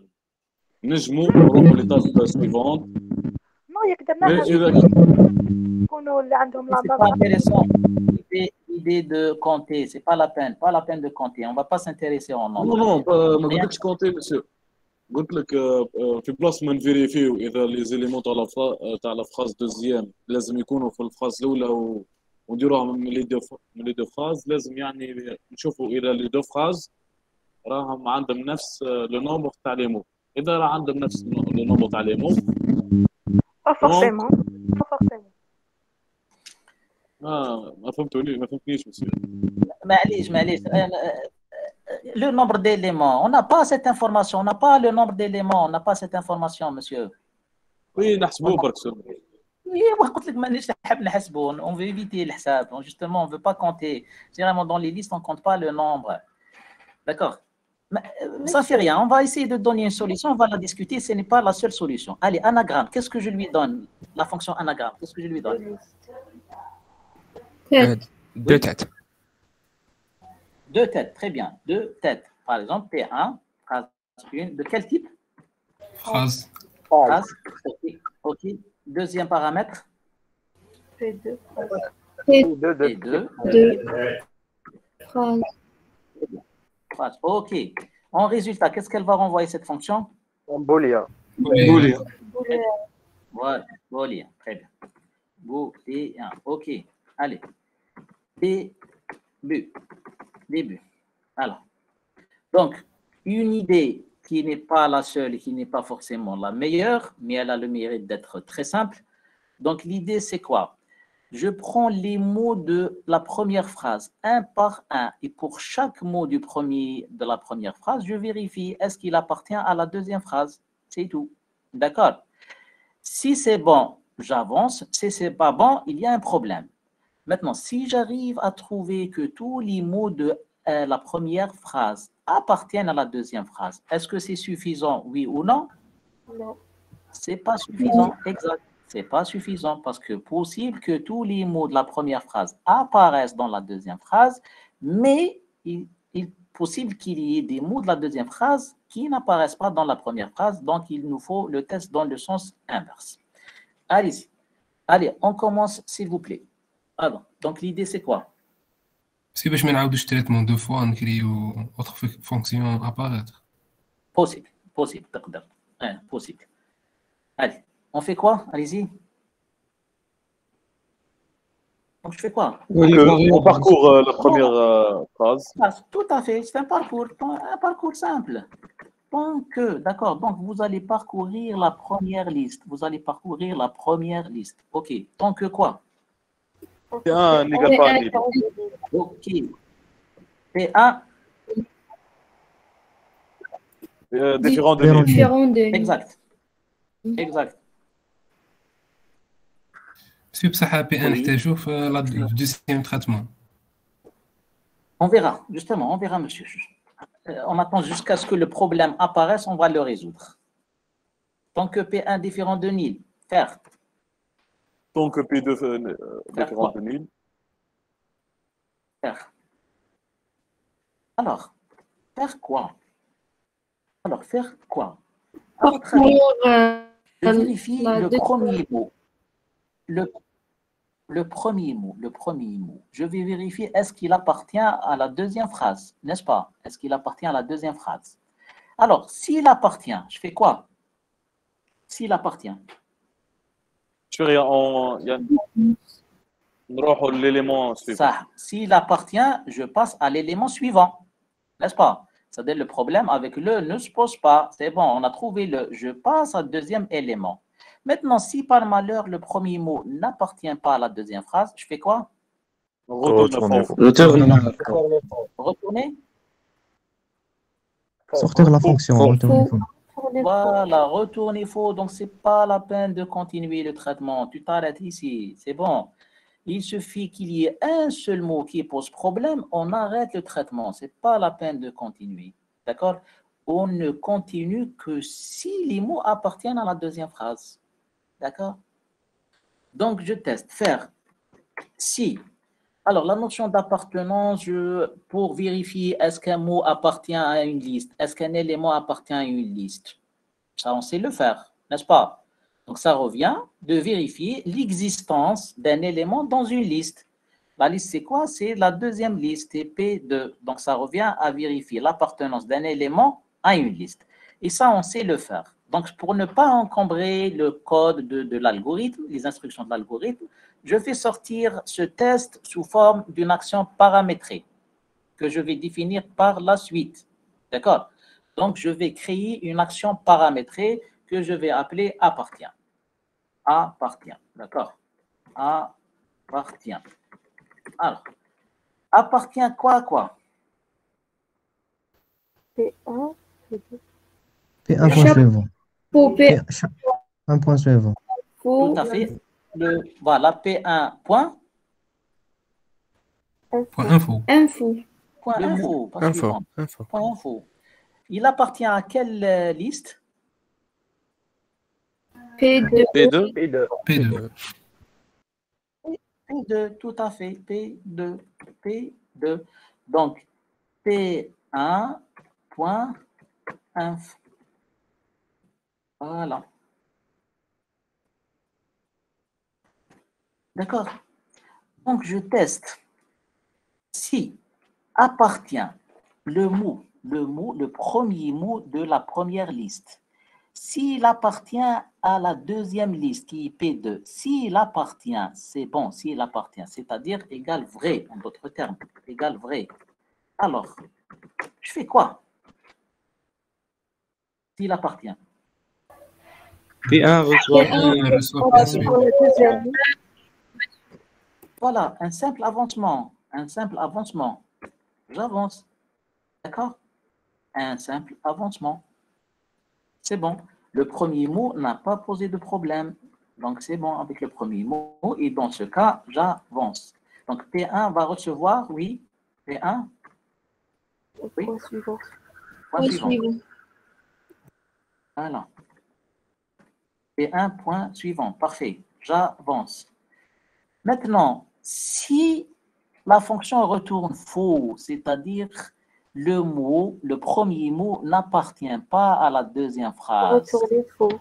نجموا نروحوا لطاقة سويفونت. ما يقدرنا يكونوا اللي عندهم l'idée de compter, c'est pas la peine de compter. On va pas s'intéresser au nombre. Non, ما قلتش compter monsieur. قلت لك في بلاصه ما نفيريفيو اذا لي زيليمون تاع لا فراز دوزيام لازم يكونوا في الفراز الاولى ونديروهم من لي دو فراز لازم يعني نشوفوا اذا لي دو فراز راهم عندهم نفس لو نومبر تاع لي مو اذا راه عندهم نفس لو نومبر تاع لي مو ما فهمتنيش مسيو معليش le nombre d'éléments. On n'a pas cette information. On n'a pas le nombre d'éléments. On n'a pas cette information, monsieur. Oui, نحسبوه برك. Oui, قلت لك مانيش نحب نحسبوا. On veut éviter الحساب. Justement, on ne veut pas compter. Généralement, dans les listes, on ne compte pas le nombre. D'accord? Ça ne fait rien. On va essayer de donner une solution. On va la discuter. Ce n'est pas la seule solution. Allez, anagramme. Qu'est-ce que je lui donne? La fonction anagramme. Qu'est-ce que je lui donne? Deux têtes. Deux têtes, très bien. Deux têtes. Par exemple, T1, phrase 1. De quel type? Phrase. OK. Deuxième paramètre? P2. P2. Phrase. OK. En résultat, qu'est-ce qu'elle va renvoyer cette fonction? Boolean. Voilà, Boolean. Très bien. Boolean. OK. Allez. Début. Alors, donc, une idée qui n'est pas la seule et qui n'est pas forcément la meilleure, mais elle a le mérite d'être très simple. Donc, l'idée, c'est quoi? je prends les mots de la première phrase, un par un. Et pour chaque mot de la première phrase, je vérifie est-ce qu'il appartient à la deuxième phrase. C'est tout. D'accord? Si c'est bon, j'avance. Si c'est pas bon, il y a un problème. Maintenant, si j'arrive à trouver que tous les mots de la première phrase appartiennent à la deuxième phrase, est-ce que c'est suffisant, oui ou non? Non. C'est pas suffisant, exact. C'est pas suffisant parce que possible que tous les mots de la première phrase apparaissent dans la deuxième phrase, mais il est possible qu'il y ait des mots de la deuxième phrase qui n'apparaissent pas dans la première phrase, donc il nous faut le test dans le sens inverse. Allez-y. Allez, on commence, s'il vous plaît. Alors, donc l'idée c'est quoi? سي باش ما نعاودوش تريتمون دو فوا نكريو اوتر فونكسيون اباريتر. Possible, possible, تقدر. Possible. Allez, on fait quoi? Allez-y. Donc je fais quoi? On parcourt la première phrase. Tout à fait, c'est un parcours simple. Donc, d'accord, donc vous allez parcourir la première liste. Vous allez parcourir la première liste. OK. Donc quoi? P1 n'égale pas à nil. OK. P1 différent de nil. Exact. Exact. سي بصح بي ان نحتاجو في لا دوزيام تريتمون. On verra, justement, on verra, monsieur. On attend jusqu'à ce que le problème apparaisse, on va le résoudre. Tant que P1 différent de nil, faire. Tant que P2 différent de nil. Faire. Alors, faire quoi? Alors, faire quoi? Je vérifie le premier mot. Le premier mot. Je vais vérifier est-ce qu'il appartient à la deuxième phrase, n'est-ce pas? Est-ce qu'il appartient à la deuxième phrase? Alors, s'il appartient, je fais quoi? S'il appartient. Je fais rien. On l'élément suivant. Ça, s'il appartient, je passe à l'élément suivant, n'est-ce pas? C'est-à-dire le problème avec le ne se pose pas. C'est bon, on a trouvé le. Je passe au deuxième élément. Maintenant, si par malheur le premier mot n'appartient pas à la deuxième phrase, je fais quoi? Retourner. Sortir la fonction. Retourner faux. Voilà, retourner faux. Donc, ce n'est pas la peine de continuer le traitement. Tu t'arrêtes ici. C'est bon. Il suffit qu'il y ait un seul mot qui pose problème, on arrête le traitement. Ce n'est pas la peine de continuer. D'accord? On ne continue que si les mots appartiennent à la deuxième phrase. D'accord? Donc, je teste. Faire. Si. Alors, la notion d'appartenance, pour vérifier est-ce qu'un mot appartient à une liste, est-ce qu'un élément appartient à une liste. Ça, on sait le faire, n'est-ce pas? Donc, ça revient de vérifier l'existence d'un élément dans une liste. La liste, c'est quoi? C'est la deuxième liste, c'est P2. Donc, ça revient à vérifier l'appartenance d'un élément à une liste. Et ça, on sait le faire. Donc, pour ne pas encombrer le code de l'algorithme, les instructions de l'algorithme, je fais sortir ce test sous forme d'une action paramétrée que je vais définir par la suite. D'accord? Donc, je vais créer une action paramétrée que je vais appeler appartient. Appartient. D'accord? Appartient. Alors, appartient quoi à quoi? P1. P1 point suivant. Un point suivant. Tout à fait. Voilà, P1 point. Point info. Point info. Point info. Il appartient à quelle liste? P2. P2, tout à fait. P2. Donc, P1 point info. Voilà. D'accord? Donc, je teste. Si appartient le premier mot de la première liste, s'il appartient à la deuxième liste qui est P2, s'il appartient, c'est bon, s'il appartient, c'est-à-dire égal vrai, en d'autres termes, égal vrai. Alors, je fais quoi? S'il appartient. P1 reçoit. Voilà, un simple avancement. Un simple avancement. J'avance. D'accord? Un simple avancement. C'est bon. Le premier mot n'a pas posé de problème. Donc, c'est bon avec le premier mot. Et dans ce cas, j'avance. Donc, P1 va recevoir, oui. P1. Oui. Point suivant. Point suivant. Voilà. P1, point suivant. Parfait. J'avance. Maintenant, si la fonction retourne faux, c'est-à-dire le premier mot n'appartient pas à la deuxième phrase. Retourner faux.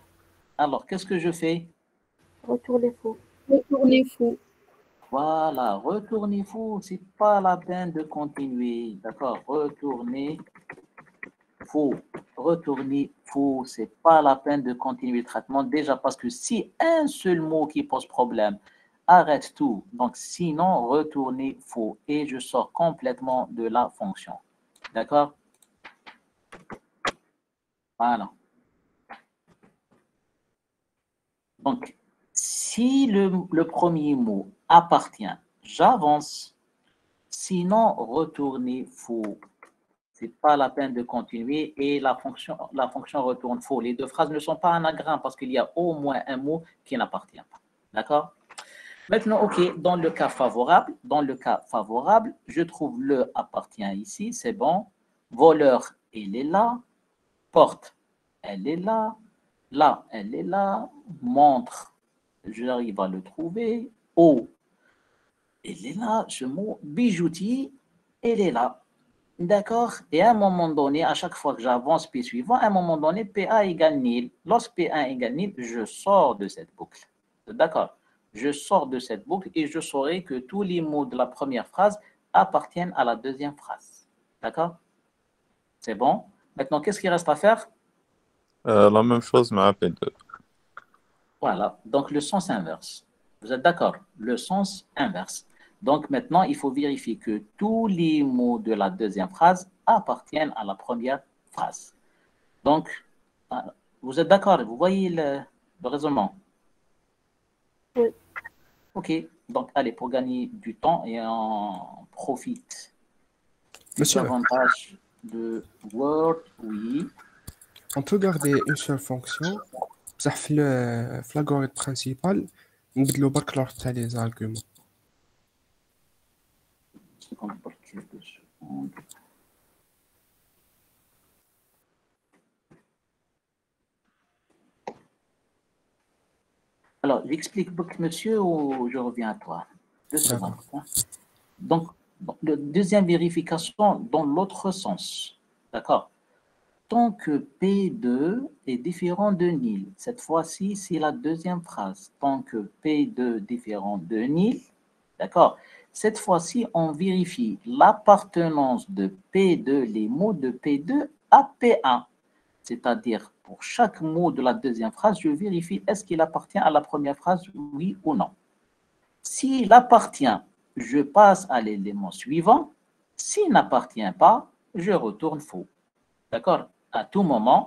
Alors, qu'est-ce que je fais? Retourner faux. Retourner faux. Voilà, retourner faux, c'est pas la peine de continuer. D'accord? Retourner faux. Retourner faux, c'est pas la peine de continuer le traitement. Déjà parce que si un seul mot qui pose problème, arrête tout. Donc, sinon, retourner faux. Et je sors complètement de la fonction. D'accord? Voilà. Donc, si le premier mot appartient, j'avance. Sinon, retourner faux. Ce n'est pas la peine de continuer et la fonction retourne faux. Les deux phrases ne sont pas anagrammes parce qu'il y a au moins un mot qui n'appartient pas. D'accord? Maintenant, OK, dans le cas favorable, je trouve le appartient ici, c'est bon. Voleur, elle est là. Porte, elle est là. Là, elle est là. Montre, j'arrive à le trouver. Eau, elle est là. Ce mot bijoutier, elle est là. D'accord? Et à un moment donné, à chaque fois que j'avance P suivant, à un moment donné, PA égale nil. Lorsque PA égale nil, je sors de cette boucle. D'accord? Je sors de cette boucle et je saurai que tous les mots de la première phrase appartiennent à la deuxième phrase. D'accord? C'est bon? Maintenant, qu'est-ce qu'il reste à faire? La même chose, mais à P2. Voilà, donc le sens inverse. Vous êtes d'accord? Le sens inverse. Donc maintenant, il faut vérifier que tous les mots de la deuxième phrase appartiennent à la première phrase. Donc, vous êtes d'accord? Vous voyez le raisonnement? Oui. OK, donc allez, pour gagner du temps et on profite Monsieur, davantage de Word, oui. on peut garder une seule fonction. بصح في l'algorithme principal نبدلو برك l'ordre تاع les arguments. Alors, j'explique, monsieur, ou je reviens à toi? 2 secondes. Donc, la deuxième vérification dans l'autre sens. D'accord? Tant que P2 est différent de nil, cette fois-ci, c'est la deuxième phrase. Tant que P2 différent de nil, d'accord? Cette fois-ci, on vérifie l'appartenance de P2, les mots de P2 à P1. C'est-à-dire, pour chaque mot de la deuxième phrase, je vérifie est-ce qu'il appartient à la première phrase, oui ou non. S'il appartient, je passe à l'élément suivant. S'il n'appartient pas, je retourne faux. D'accord? À tout moment,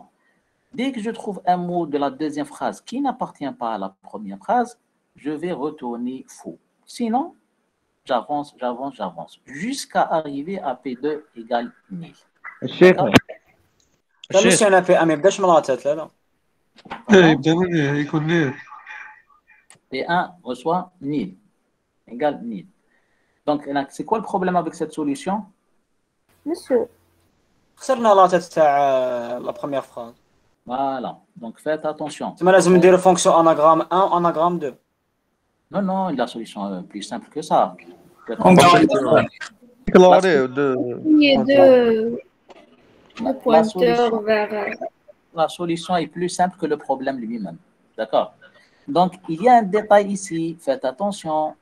dès que je trouve un mot de la deuxième phrase qui n'appartient pas à la première phrase, je vais retourner faux. Sinon, j'avance, jusqu'à arriver à P2 égale nil. الشيخ مش انا في ما يبداش من العطات لا يبدا يكون نيل. P1 reçoit nil, égale nil. Donc, c'est quoi le problème avec cette solution? Monsieur. خسرنا العطات تاع لا بروميير فراز. Voilà, donc faites attention. تما لازم نديرو فونكسيون اناغرام 1 اناغرام 2. Non, la solution est plus simple que ça. Pointeur vers... La solution est plus simple que le problème lui-même. D'accord? Donc, il y a un détail ici. Faites attention.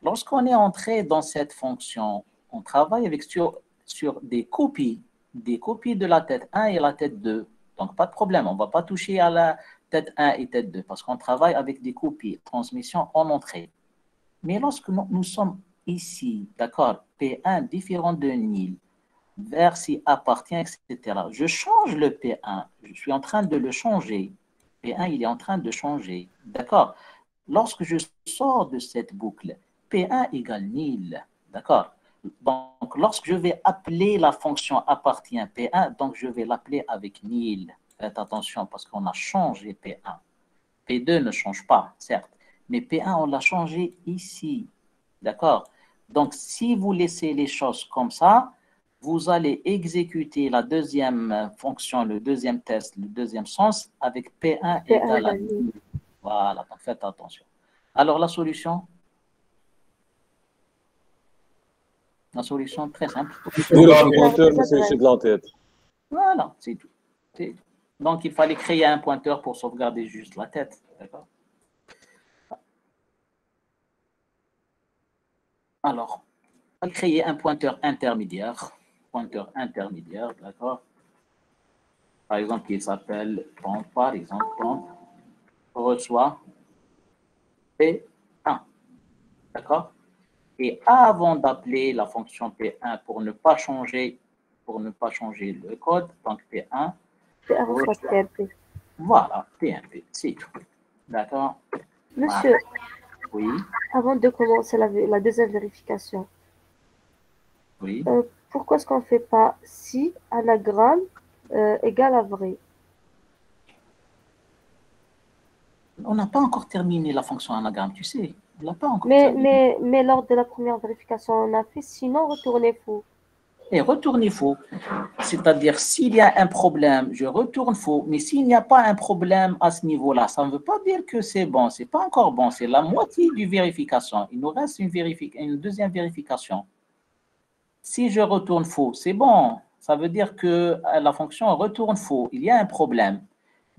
Lorsqu'on est entré dans cette fonction, on travaille avec sur des copies de la tête 1 et la tête 2. Donc, pas de problème. On ne va pas toucher à la tête 1 et tête 2 parce qu'on travaille avec des copies, transmission en entrée. Mais lorsque nous sommes ici, d'accord, P1 différent de nil, vers si appartient, etc. Je change le P1. Je suis en train de le changer. P1, il est en train de changer. D'accord? lorsque je sors de cette boucle, P1 égale nil. D'accord? Donc, lorsque je vais appeler la fonction appartient P1, donc je vais l'appeler avec nil. Faites attention parce qu'on a changé P1. P2 ne change pas, certes, mais P1, on l'a changé ici. D'accord? Donc, si vous laissez les choses comme ça, vous allez exécuter la deuxième fonction, le deuxième test, le deuxième sens avec P1 égale à nil. Voilà, donc faites attention. Alors, la solution? La solution, très simple. C'est de l'entête. Voilà, c'est tout. Donc, il fallait créer un pointeur pour sauvegarder juste la tête. D'accord? Alors, on va créer un pointeur intermédiaire. D'accord? Par exemple, qui s'appelle pompe, par exemple, pompe reçoit P1. D'accord? Et avant d'appeler la fonction P1 pour ne pas changer le code, donc P1 reçoit PMP. Voilà, PMP, c'est tout. D'accord? Monsieur, oui. Avant de commencer la deuxième vérification, oui. Pourquoi est-ce qu'on ne fait pas si anagramme égale à vrai? On n'a pas encore terminé la fonction anagramme, tu sais. On l'a pas encore mais lors de la première vérification, on a fait sinon retourner faux. Et retourner faux. C'est-à-dire, s'il y a un problème, je retourne faux. Mais s'il n'y a pas un problème à ce niveau-là, ça ne veut pas dire que c'est bon. Ce n'est pas encore bon. C'est la moitié du vérification. Il nous reste une deuxième vérification. Si je retourne faux, c'est bon. Ça veut dire que la fonction retourne faux. Il y a un problème.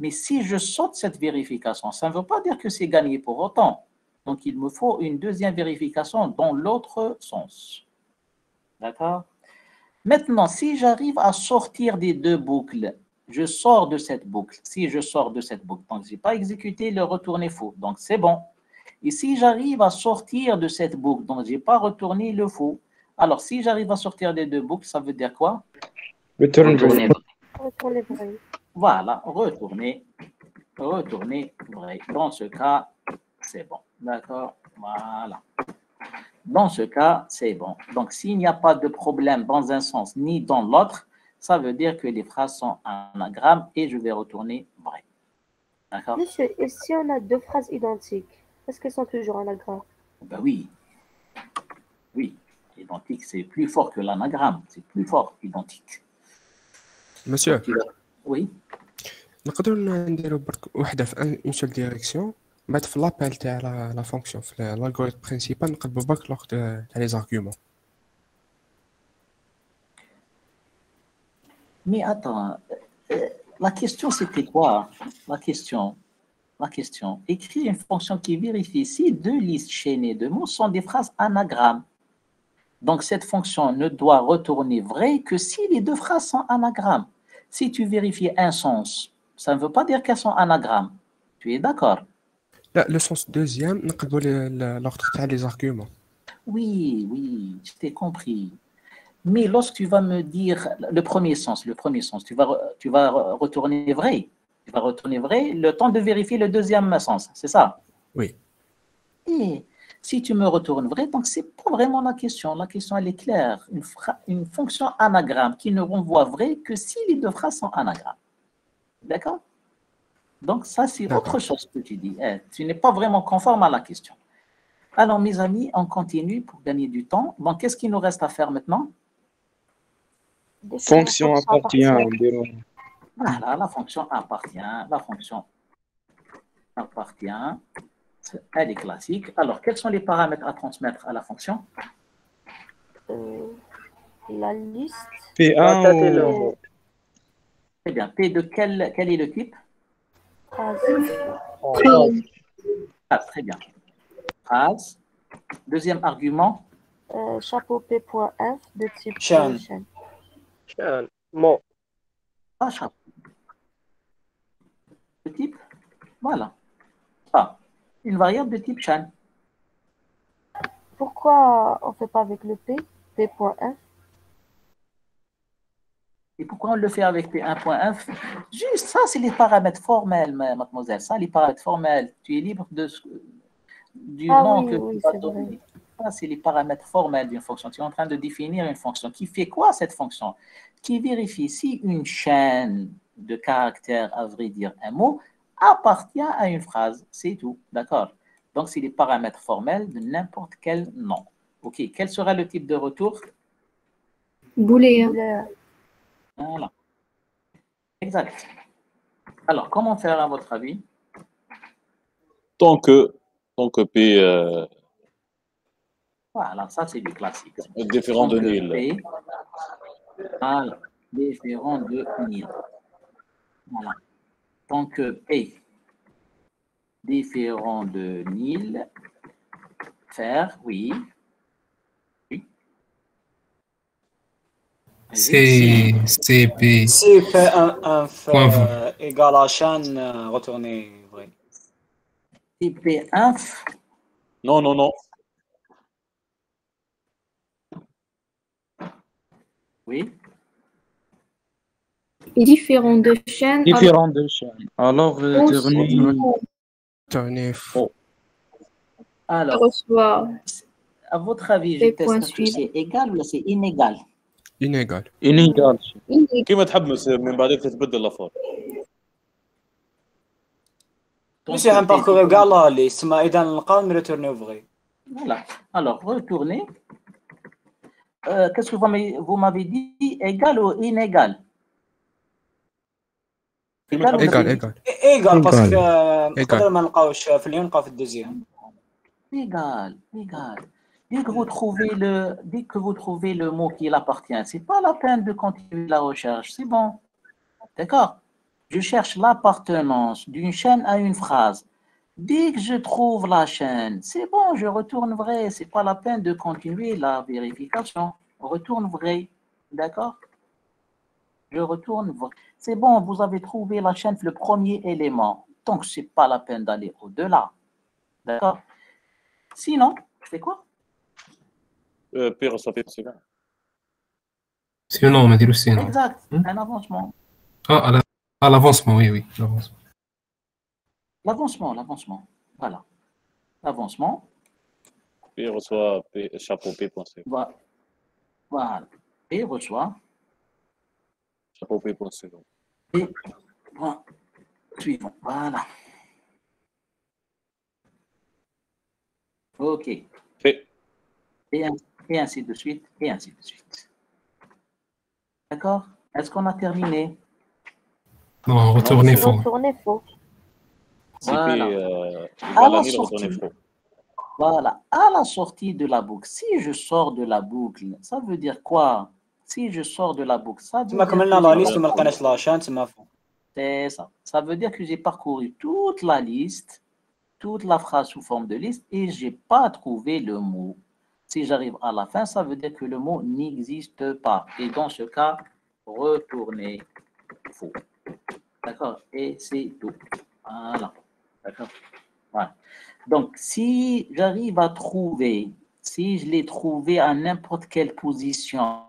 Mais si je saute cette vérification, ça ne veut pas dire que c'est gagné pour autant. Donc, il me faut une deuxième vérification dans l'autre sens. D'accord? Maintenant, si j'arrive à sortir des deux boucles, je sors de cette boucle. Si je sors de cette boucle, donc je n'ai pas exécuté le retourner faux. Donc, c'est bon. Et si j'arrive à sortir de cette boucle, donc je n'ai pas retourné le faux. Alors, si j'arrive à sortir des deux boucles, ça veut dire quoi? Retourner vrai. Voilà, retourner vrai. Dans ce cas, c'est bon. D'accord? Voilà. Dans ce cas, c'est bon. Donc, s'il n'y a pas de problème dans un sens ni dans l'autre, ça veut dire que les phrases sont anagrammes et je vais retourner vrai. D'accord? Monsieur, et si on a deux phrases identiques, est-ce qu'elles sont toujours anagrammes? Ben oui. Oui. Identique, c'est plus fort que l'anagramme. C'est plus fort, identique. Monsieur. Oui. نقدر نديرو برك وحده في اون سول ديريكسيون بعد في لابيل تاع لا فونكسيون في l'algorithme برينسيبال نقلبو برك لوغ تاع لي زارغومون. Mais attends, la question c'était quoi? La question, écrire une fonction qui vérifie si deux listes chaînées de mots sont des phrases anagrammes. Donc cette fonction ne doit retourner vrai que si les deux phrases sont anagrammes. Si tu vérifies un sens, ça ne veut pas dire qu'elles sont anagrammes. Tu es d'accord? لا لو سونس دوزيام نقلبو لوغ تاع لي زارغومون. Oui, je t'ai compris. Mais lorsque tu vas me dire le premier sens, tu vas retourner vrai. Tu vas retourner vrai le temps de vérifier le deuxième sens, c'est ça? Oui. Et si tu me retournes vrai, donc c'est pas vraiment la question. La question, elle est claire. Une fonction anagramme qui ne renvoie vrai que si les deux phrases sont anagrammes. D'accord? Donc ça, c'est autre chose que tu dis. Tu n'es pas vraiment conforme à la question. Alors, mes amis, on continue pour gagner du temps. Donc, qu'est-ce qu'il nous reste à faire maintenant? Fonction appartient. Voilà, la fonction appartient. Elle est classique. Alors, quels sont les paramètres à transmettre à la fonction? La liste. P1 ou... Très bien. P de quel est le type? Phrase. Très bien. Phrase. Deuxième argument. Chapeau P.f de type chaîne. Mot. Ah, chapeau. Le type, voilà. Ah, une variable de type chaîne. Pourquoi on ne fait pas avec le P.f? Et pourquoi on le fait avec P1.f? Juste ça, c'est les paramètres formels, mademoiselle. Ça, les paramètres formels. Tu es libre du Ah nom oui, que oui, tu vas c'est vrai. donner. Ça, c'est les paramètres formels d'une fonction. Tu es en train de définir une fonction. Qui fait quoi cette fonction? Qui vérifie si une chaîne de caractères, à vrai dire un mot, appartient à une phrase. C'est tout, d'accord? Donc, c'est les paramètres formels de n'importe quel nom. OK, quel sera le type de retour? Booléen. Voilà. Exact. Alors, comment faire à votre avis? Tant que P Voilà, ça c'est du classique. est différent de Donc, nil. P, voilà, différent de nil. Voilà. Donc, P, différent de nil, faire, oui. Oui. C'est CP. Si P1 Point vrai. égale à chaîne, retournez vrai. Si P1, Non, non, non. oui. Différent de chaîne. Différent de chaîne. Alors, tourner faux. Alors, reçoit à votre avis, je les teste, points est-ce que suivants. c'est égal ou c'est inégal? Inégal. inégal. كيما تحب من بعدين تتبدل الافكار. Si un parcours égal à la liste, mais إذا نلقاو نريتورنيو vrai. Voilà. Alors, retournez. Qu'est-ce que vous m'avez dit? Égal ou inégal? Égal, égal. égal parce que Égal. نقدر ما نلقاوش في اللي نلقاو في الدوزيام. Égal, égal. Dès que vous trouvez le mot qui l'appartient, c'est pas la peine de continuer la recherche, c'est bon. D'accord? Je cherche l'appartenance d'une chaîne à une phrase. Dès que je trouve la chaîne, c'est bon, je retourne vrai. C'est pas la peine de continuer la vérification. On retourne vrai. D'accord? Je retourne vrai. C'est bon, vous avez trouvé la chaîne, le premier élément. Donc, c'est pas la peine d'aller au-delà. D'accord? Sinon, je fais quoi? P reçoit P suivant. Sinon, on va dire sinon. Exact, un avancement. Ah, à l'avancement, oui, l'avancement. L'avancement. Voilà. L'avancement. P reçoit P, chapeau P point C. Voilà. P reçoit. Chapeau P point C. Et point suivant. Voilà. OK. P. Et ainsi de suite, et ainsi de suite. D'accord? Est-ce qu'on a terminé? Non, retournez faux. Retournez faux. Voilà. Voilà. À la sortie de la boucle, si je sors de la boucle, ça veut dire quoi? Si je sors de la boucle, ça veut dire c'est ça. Ça veut dire que j'ai parcouru toute la liste, toute la phrase sous forme de liste et je n'ai pas trouvé le mot. Si j'arrive à la fin, ça veut dire que le mot n'existe pas. Et dans ce cas, retournez faux. D'accord? Et c'est tout. Voilà. D'accord? Voilà. Donc, si j'arrive à trouver, si je l'ai trouvé à n'importe quelle position,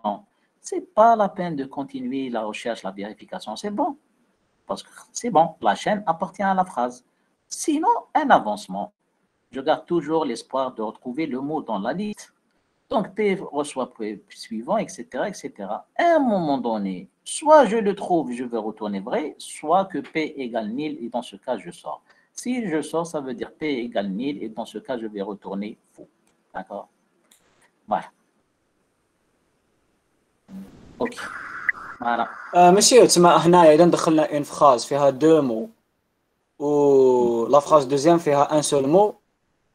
c'est pas la peine de continuer la recherche, la vérification. C'est bon. Parce que c'est bon, la chaîne appartient à la phrase. Sinon, un avancement. Je garde toujours l'espoir de retrouver le mot dans la liste. Donc, P reçoit P suivant, etc., etc. À un moment donné, soit je le trouve, je vais retourner vrai, soit que P égale nil, et dans ce cas, je sors. Si je sors, ça veut dire P égale nil, et dans ce cas, je vais retourner faux. D'accord? Voilà. OK. Voilà. Monsieur, تسمى هنا إذا دخلنا une phrase فيها deux mots و la phrase deuxième فيها un seul mot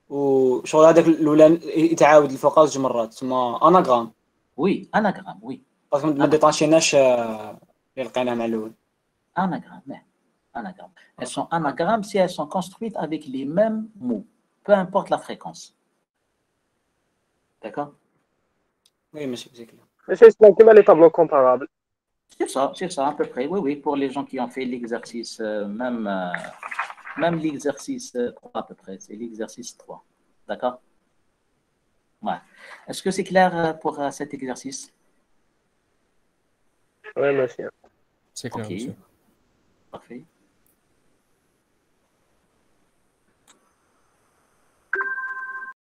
وشغل هذاك الأولى يتعاود الفوق زوج مرات تسمى اناغرام. Oui, anagramme, oui. باسكو ما ديطاشيناش اللي لقيناه مع الأول. Anagramme. Anagramme. Elles sont anagrammes si elles sont construites avec les mêmes mots, peu importe la fréquence. D'accord? Oui, monsieur, c'est clair. C'est comme les tableaux comparables. C'est ça, à peu près. Oui, oui, pour les gens qui ont fait l'exercice, même l'exercice 3 à peu près, c'est l'exercice 3. D'accord? Ouais. Est-ce que c'est clair pour cet exercice? Oui, monsieur. C'est clair, OK. monsieur. Parfait.